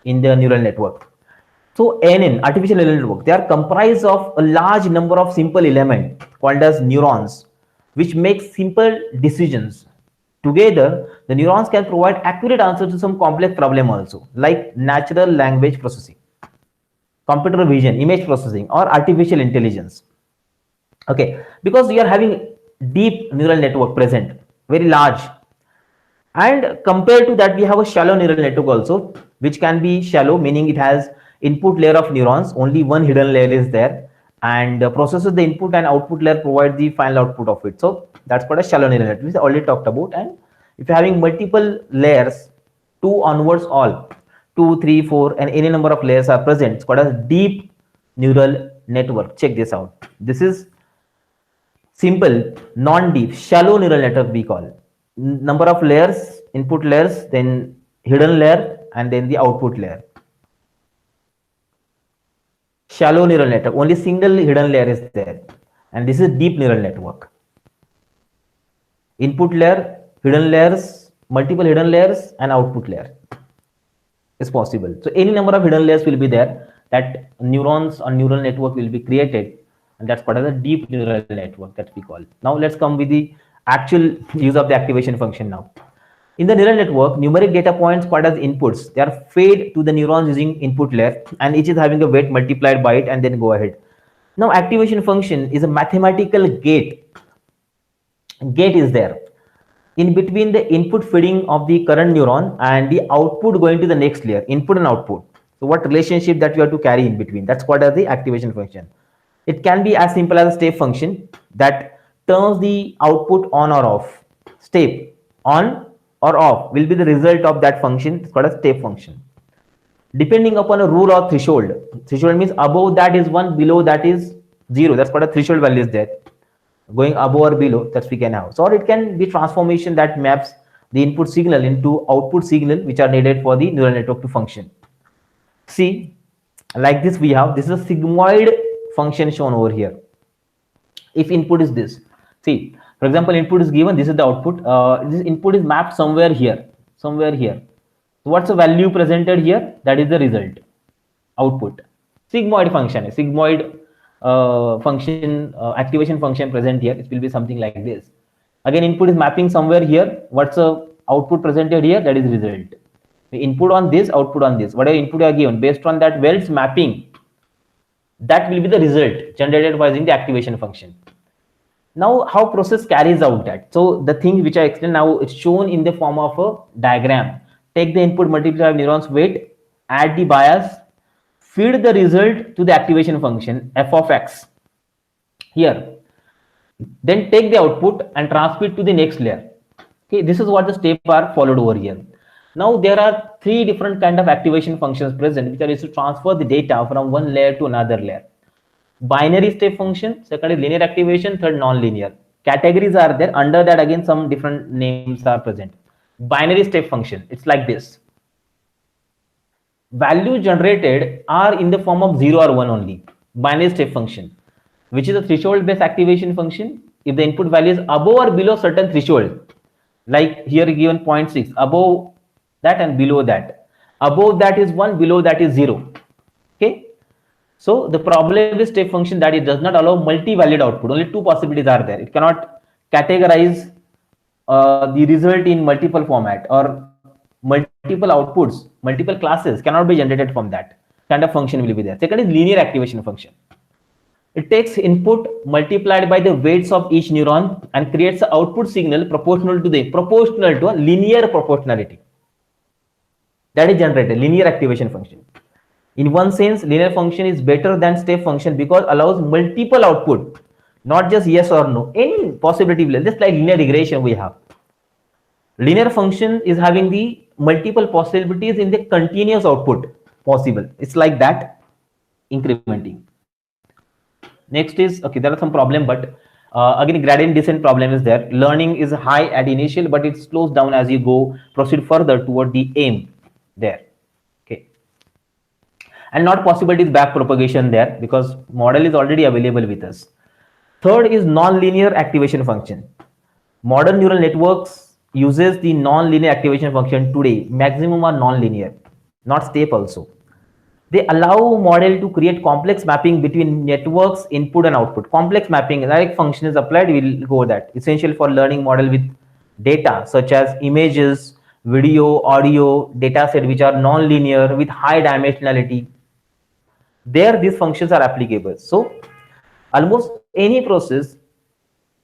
in the neural network. So NN, artificial neural network, they are comprised of a large number of simple elements called as neurons, which make simple decisions. Together, the neurons can provide accurate answers to some complex problem also, like natural language processing, computer vision, image processing, or artificial intelligence. Okay, because we are having deep neural network present, very large, and compared to that we have a shallow neural network also, which can be shallow, meaning it has input layer of neurons, only one hidden layer is there, and processes the input and output layer provide the final output of it. So that's what a shallow neural network we already talked about. And if you're having multiple layers, 2 onwards, all 2, 3, 4, and any number of layers are present, it's called a deep neural network. Check this out. This is simple, non-deep, shallow neural network we call. Number of layers, input layers, then hidden layer, and then the output layer. Shallow neural network, only single hidden layer is there, and this is deep neural network. Input layer, hidden layers, multiple hidden layers, and output layer is possible. So any number of hidden layers will be there, that neurons or neural network will be created, and that's part of the deep neural network that we call. Now let's come with the actual use of the activation function now. In the neural network, numeric data points called as inputs, they are fed to the neurons using input layer, and each is having a weight multiplied by it, and then go ahead. Now activation function is a mathematical gate. Gate is there in between the input feeding of the current neuron and the output going to the next layer, input and output. So what relationship that you have to carry in between, that's called as the activation function. It can be as simple as a step function that turns the output on or off. Step on or off will be the result of that function. It's called a step function. Depending upon a rule or threshold. Threshold means above that is 1, below that is 0. That's called a threshold value is there. Going above or below, that we can have. So or it can be transformation that maps the input signal into output signal, which are needed for the neural network to function. See, like this we have, this is a sigmoid function shown over here. If input is this, see, for example, input is given, this is the output. This input is mapped somewhere here, somewhere here. So what's the value presented here? That is the result, output. Sigmoid function, sigmoid function, activation function present here. It will be something like this. Again, input is mapping somewhere here. What's the output presented here? That is result. The input on this, output on this. Whatever input are given, based on that Wells mapping, that will be the result generated by using the activation function. Now, how process carries out that? So the thing which I explained now, it's shown in the form of a diagram. Take the input, multiply neurons weight, add the bias, feed the result to the activation function f of x here, then take the output and transmit to the next layer. Okay, this is what the steps are followed over here. Now there are 3 different kind of activation functions present, which are used to transfer the data from one layer to another layer. Binary step function, second is linear activation, third non-linear. Categories are there. Under that again some different names are present. Binary step function, it's like this. Value generated are in the form of 0 or 1 only. Binary step function, which is a threshold based activation function. If the input value is above or below certain threshold, like here given 0.6, above that and below that. Above that is 1, below that is 0. Okay. So the problem with step function that it does not allow multi-valued output. Only 2 possibilities are there. It cannot categorize the result in multiple format, or multiple outputs, multiple classes cannot be generated from that kind of function will be there. Second is linear activation function. It takes input multiplied by the weights of each neuron and creates an output signal proportional to a linear proportionality. That is generated, linear activation function. In one sense, linear function is better than step function because allows multiple output, not just yes or no, any possibility, just like linear regression we have. Linear function is having the multiple possibilities in the continuous output possible. It's like that, incrementing. Next is, okay, there are some problem, but again gradient descent problem is there. Learning is high at initial, but it slows down as you go proceed further toward the aim there. Okay, and not possibilities back propagation there because model is already available with us. Third is non-linear activation function. Modern neural networks uses the non-linear activation function today. Maximum are non-linear, not step also. They allow model to create complex mapping between networks, input and output. Complex mapping, like function is applied, we'll go that. Essential for learning model with data such as images, video, audio, data set which are non-linear with high dimensionality. There these functions are applicable. So almost any process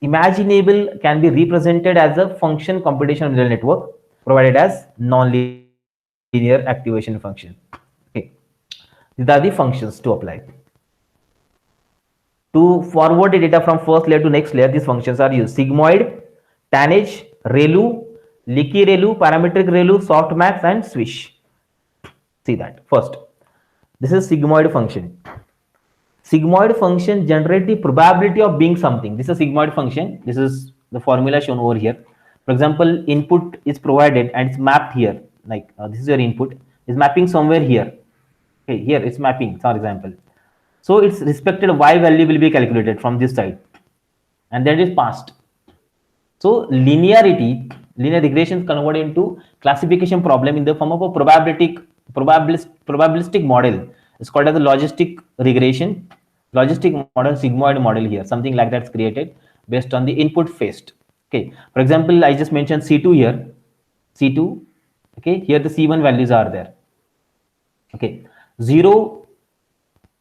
imaginable can be represented as a function computational neural network provided as non-linear activation function. Okay, these are the functions to apply. To forward the data from first layer to next layer, these functions are used: sigmoid, tanh, ReLU, leaky ReLU, parametric ReLU, softmax, and swish. See that first. This is sigmoid function. Sigmoid function generate the probability of being something. This is a sigmoid function. This is the formula shown over here. For example, input is provided and it's mapped here. Like this is your input is mapping somewhere here. Okay, here it's mapping, for example. So its respected y value will be calculated from this side, and then it is passed. So linear regression is converted into classification problem in the form of a probabilistic model. It's called as a logistic model, sigmoid model here. Something like that's created based on the input faced. Okay. For example, I just mentioned C2 here. C2. Okay. Here the C1 values are there. Okay. 0,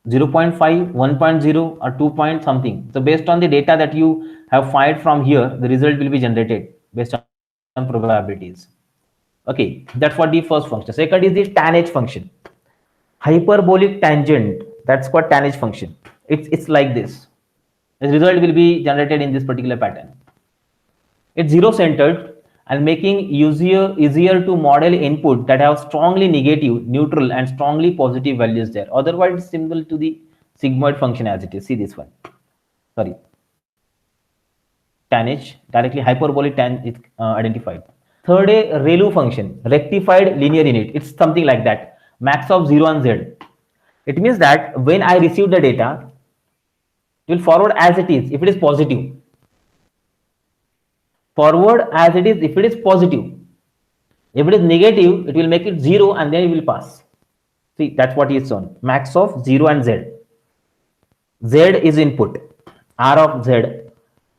0.5, 1.0 or 2 point something. So based on the data that you have fired from here, the result will be generated based on probabilities. Okay, that's what the first function. Second is the tanh function. Hyperbolic tangent, that's what tanh function. It's like this. The result will be generated in this particular pattern. It's zero centered and making easier to model input that have strongly negative, neutral, and strongly positive values there. Otherwise, it's similar to the sigmoid function as it is. See this one. Sorry. Tanh, directly hyperbolic tan is identified. Third, a ReLU function, rectified linear unit. It's something like that. Max of 0 and z. It means that when I receive the data, it will forward as it is if it is positive. Forward as it is if it is positive. If it is negative, it will make it 0 and then it will pass. See, that's what is shown. Max of 0 and z. Z is input. R of z.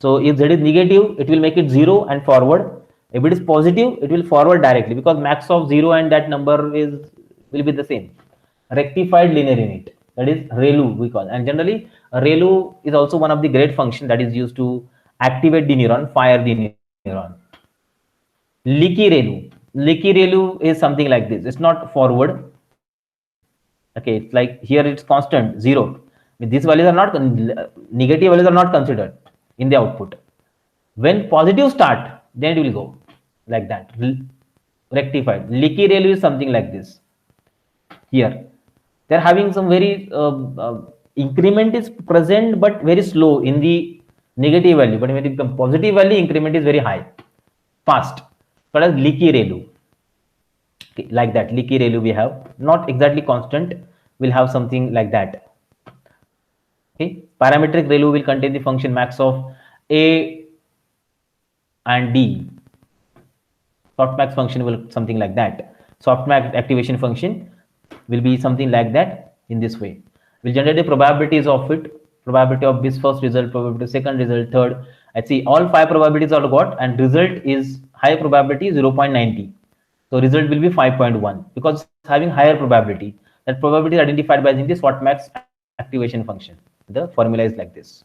So if z is negative, it will make it 0 and forward. If it is positive, it will forward directly because max of 0 and that number will be the same. Rectified linear unit, that is ReLU we call. And generally ReLU is also one of the great function that is used to activate the neuron, fire the neuron. Leaky ReLU is something like this. It's not forward. Okay, it's like here it's constant 0. These values are not negative values are not considered in the output. When positive start, then it will go like that. Rectified. Leaky ReLU is something like this. Here, they're having some very increment is present but very slow in the negative value. But when it becomes positive value, increment is very high, fast. But as leaky ReLU. Okay, like that. Leaky ReLU we have not exactly constant. We'll have something like that. Okay, parametric ReLU will contain the function max of A and D. Softmax function will something like that. Softmax activation function will be something like that in this way. We'll generate the probabilities of it, probability of this first result, probability of second result, third. I see all 5 probabilities are got and result is high probability 0.90. So result will be 5.1 because it's having higher probability. That probability is identified by using the softmax activation function. The formula is like this.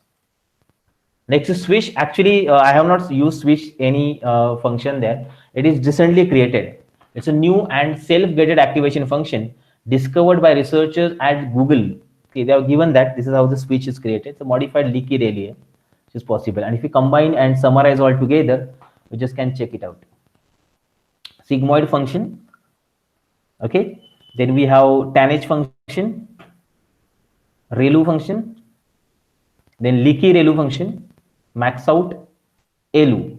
Next is Swish. Actually, I have not used Swish any function there. It is recently created. It's a new and self-gated activation function discovered by researchers at Google. Okay, they have given that this is how the Swish is created. It's a modified leaky ReLU, which is possible. And if you combine and summarize all together, we just can check it out. Sigmoid function. Okay. Then we have tanh function, ReLU function, then leaky ReLU function, max out ALU.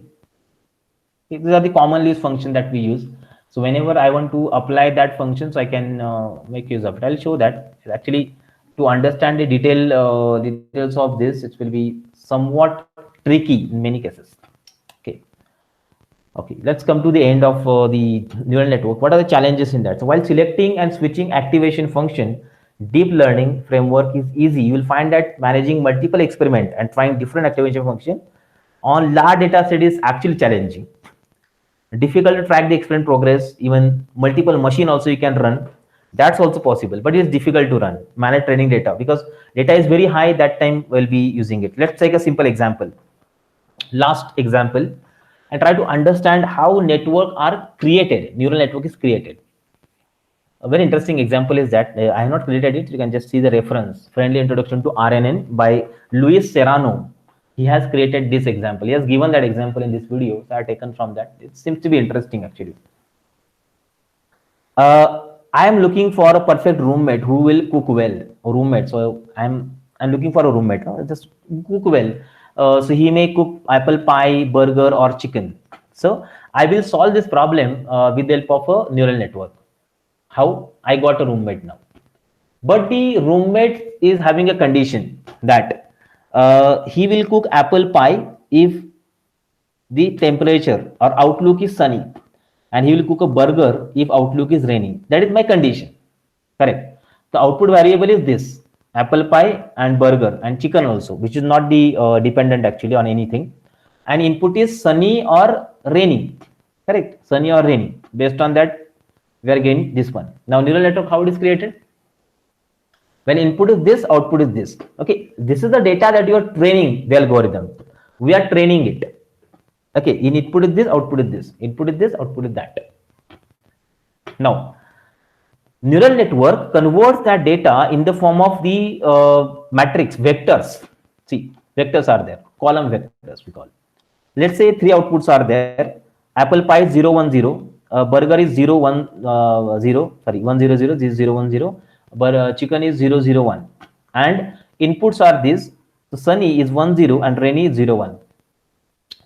These are the commonly used functions that we use. So whenever I want to apply that function, so I can make use of it. I'll show that. Actually, to understand the details of this, it will be somewhat tricky in many cases. Okay, let's come to the end of the neural network. What are the challenges in that? So while selecting and switching activation function, deep learning framework is easy. You will find that managing multiple experiment and trying different activation function on large data set is actually challenging. Difficult to track the experiment progress. Even multiple machine also you can run. That's also possible, but it's difficult to run, manage training data because data is very high. That time we'll be using it. Let's take a simple example. Last example. And try to understand how network are created. Neural network is created. A very interesting example is that I have not created it. You can just see the reference. Friendly Introduction to RNN by Luis Serrano. He has created this example. He has given that example in this video. So I have taken from that. It seems to be interesting actually. I am looking for a perfect roommate who will cook well. Roommate. So I am I'm looking for a roommate. Just cook well. So he may cook apple pie, burger, or chicken. So I will solve this problem with the help of a neural network. How? I got a roommate now. But the roommate is having a condition that he will cook apple pie if the temperature or outlook is sunny, and he will cook a burger if outlook is rainy. That is my condition. Correct. The output variable is this: apple pie and burger and chicken also, which is not the dependent actually on anything. And input is sunny or rainy. Correct. Sunny or rainy. Based on that, we are getting this one. Now neural network, how it is created? When input is this, output is this. Okay, this is the data that you are training the algorithm. We are training it. Okay, in input is this, output is this. Input is this, output is that. Now, neural network converts that data in the form of the matrix vectors. See, vectors are there, column vectors we call. Let's say three outputs are there. Apple pie is 0 1 0, burger is 0 1 0, sorry 1 0 0, this is 0 1 0, but chicken is 0 0 1, and inputs are this. So sunny is 1 0 and rainy is 0 1.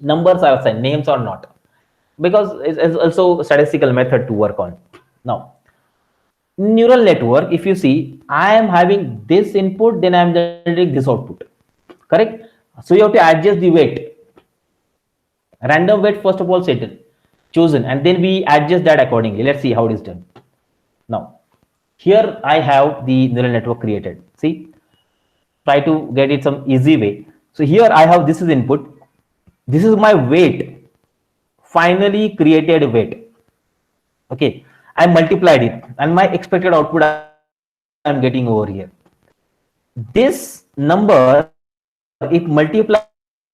Numbers are assigned, names are not, because it's also a statistical method to work on. Now neural network, if you see, I am having this input, then I am generating this output. Correct. So you have to adjust the weight, random weight first of all settled, chosen, and then we adjust that accordingly. Let's see how it is done. Now here I have the neural network created. See, try to get it some easy way. So here I have, this is input, this is my weight, finally created weight. Okay, I multiplied it, and my expected output I am getting over here. This number, if multiplied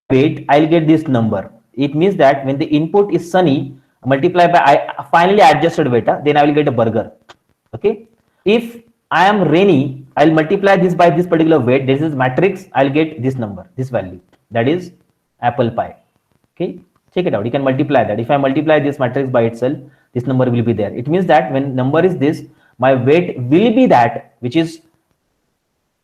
weight, I'll get this number. It means that when the input is sunny, multiplied by I finally adjusted weight, then I will get a burger. Okay, if I am rainy, I'll multiply this by this particular weight. This is matrix. I'll get this number, this value. That is apple pie. Okay, check it out. You can multiply that. If I multiply this matrix by itself, this number will be there. It means that when number is this, my weight will be that which is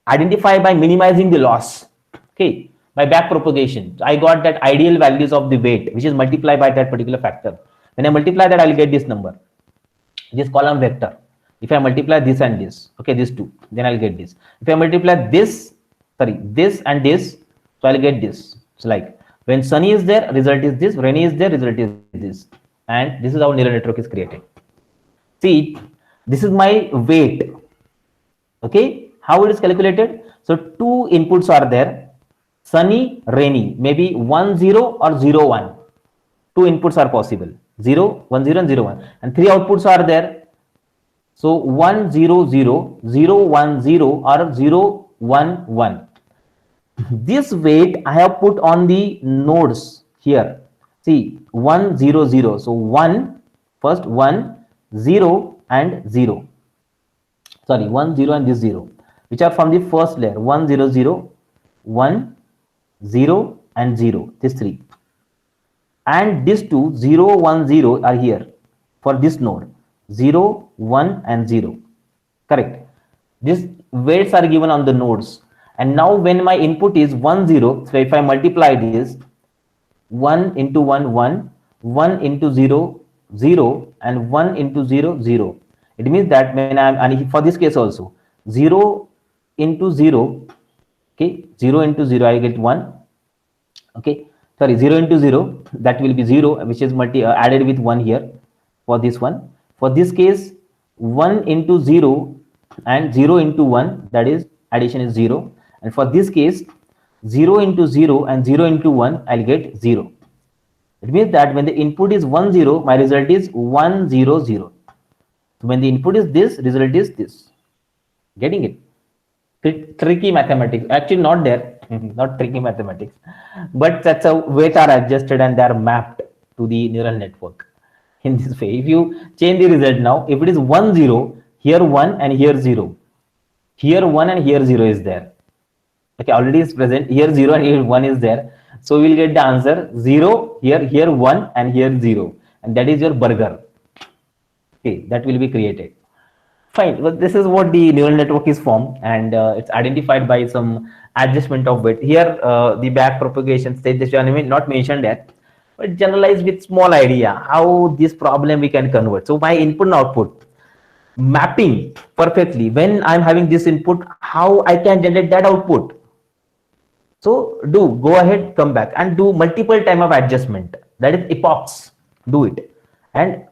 identified by minimizing the loss. Okay, by back propagation. I got that ideal values of the weight, which is multiplied by that particular factor. When I multiply that, I'll get this number, this column vector. If I multiply this and this, okay, these two, then I'll get this. If I multiply this, sorry, this and this, so I'll get this. So like when sunny is there, result is this, rainy is there, result is this. And this is how neural network is created. See, this is my weight. Okay, how it is calculated? So two inputs are there, sunny, rainy, maybe 1 0 or 0 1. Two inputs are possible, 0 1 0 and 0 1, and three outputs are there. So 1 0 0, 0 1 0 or 0 1 1. This weight I have put on the nodes here. See, 1 0 0. So 1, first 1 0 and 0. Sorry, 1 0 and this 0, which are from the first layer. 1 0 0, 1 0 and 0. This three. And these two 0 1 0 are here for this node. 0 1 and 0. Correct. These weights are given on the nodes. And now when my input is 1 0, so if I multiply this, 1 into 1 1, 1 into 0 0, and 1 into 0 0. It means that when I'm, and for this case also, 0 into 0, okay, 0 into 0, I get 1. Okay, sorry, 0 into 0, that will be 0, which is added with 1 here for this one. For this case, 1 into 0 and 0 into 1, that is addition is 0. And for this case, 0 into 0 and 0 into 1, I'll get 0. It means that when the input is 1 0, my result is 1 0 0. So when the input is this, result is this. Getting it? Tricky mathematics. Actually, not there. Not tricky mathematics. But that's how weights are adjusted and they are mapped to the neural network in this way. If you change the result now, if it is 1 0, here 1 and here 0. Here 1 and here 0 is there. Okay, already is present. Here 0 and here 1 is there. So we will get the answer 0, here 1 and here 0. And that is your burger. Okay, that will be created. Fine. Well, this is what the neural network is formed, and it's identified by some adjustment of weight. Here, the back propagation stage, this I mean, not mentioned yet, but generalized with small idea how this problem we can convert. So my input and output mapping perfectly. When I'm having this input, how I can generate that output. So do go ahead, come back and do multiple time of adjustment. That is epochs. Do it, and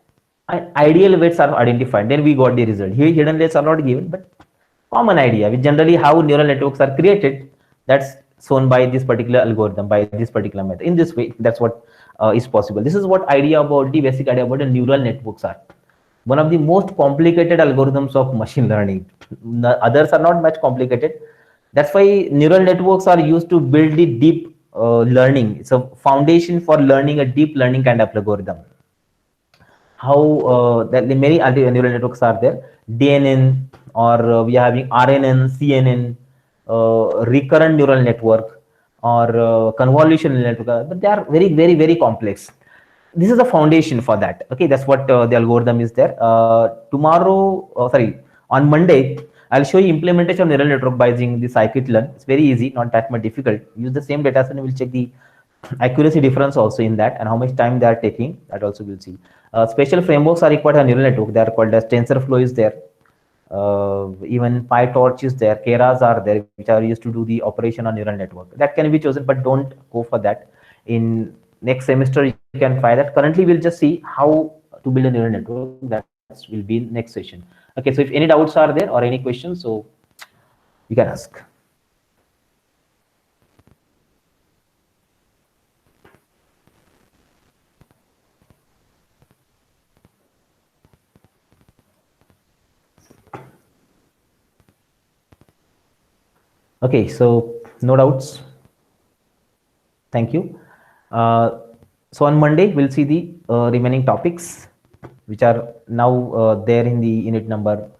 ideal weights are identified. Then we got the result. Here hidden weights are not given, but common idea. With generally how neural networks are created. That's shown by this particular algorithm, by this particular method. In this way, that's what is possible. This is what idea about the basic idea about the neural networks are. One of the most complicated algorithms of machine learning. The others are not much complicated. That's why neural networks are used to build the deep learning. It's a foundation for learning a deep learning kind of algorithm. How that the many other neural networks are there, DNN, or we are having RNN, CNN, recurrent neural network, or convolutional network, but they are very complex. This is the foundation for that. Okay, that's what the algorithm is there. Tomorrow, sorry, on Monday, I'll show you implementation of neural network by using the scikit-learn. It's very easy, not that much difficult. Use the same data set and we'll check the accuracy difference also in that and how much time they are taking. That also we'll see. Special frameworks are required on neural network. They are called as TensorFlow is there. Even PyTorch is there. Keras are there, which are used to do the operation on neural network. That can be chosen, but don't go for that. In next semester, you can try that. Currently, we'll just see how to build a neural network. That will be next session. Okay, so if any doubts are there or any questions, so you can ask. Okay, so no doubts. Thank you. So on Monday, we'll see the remaining topics, which are now there in the unit number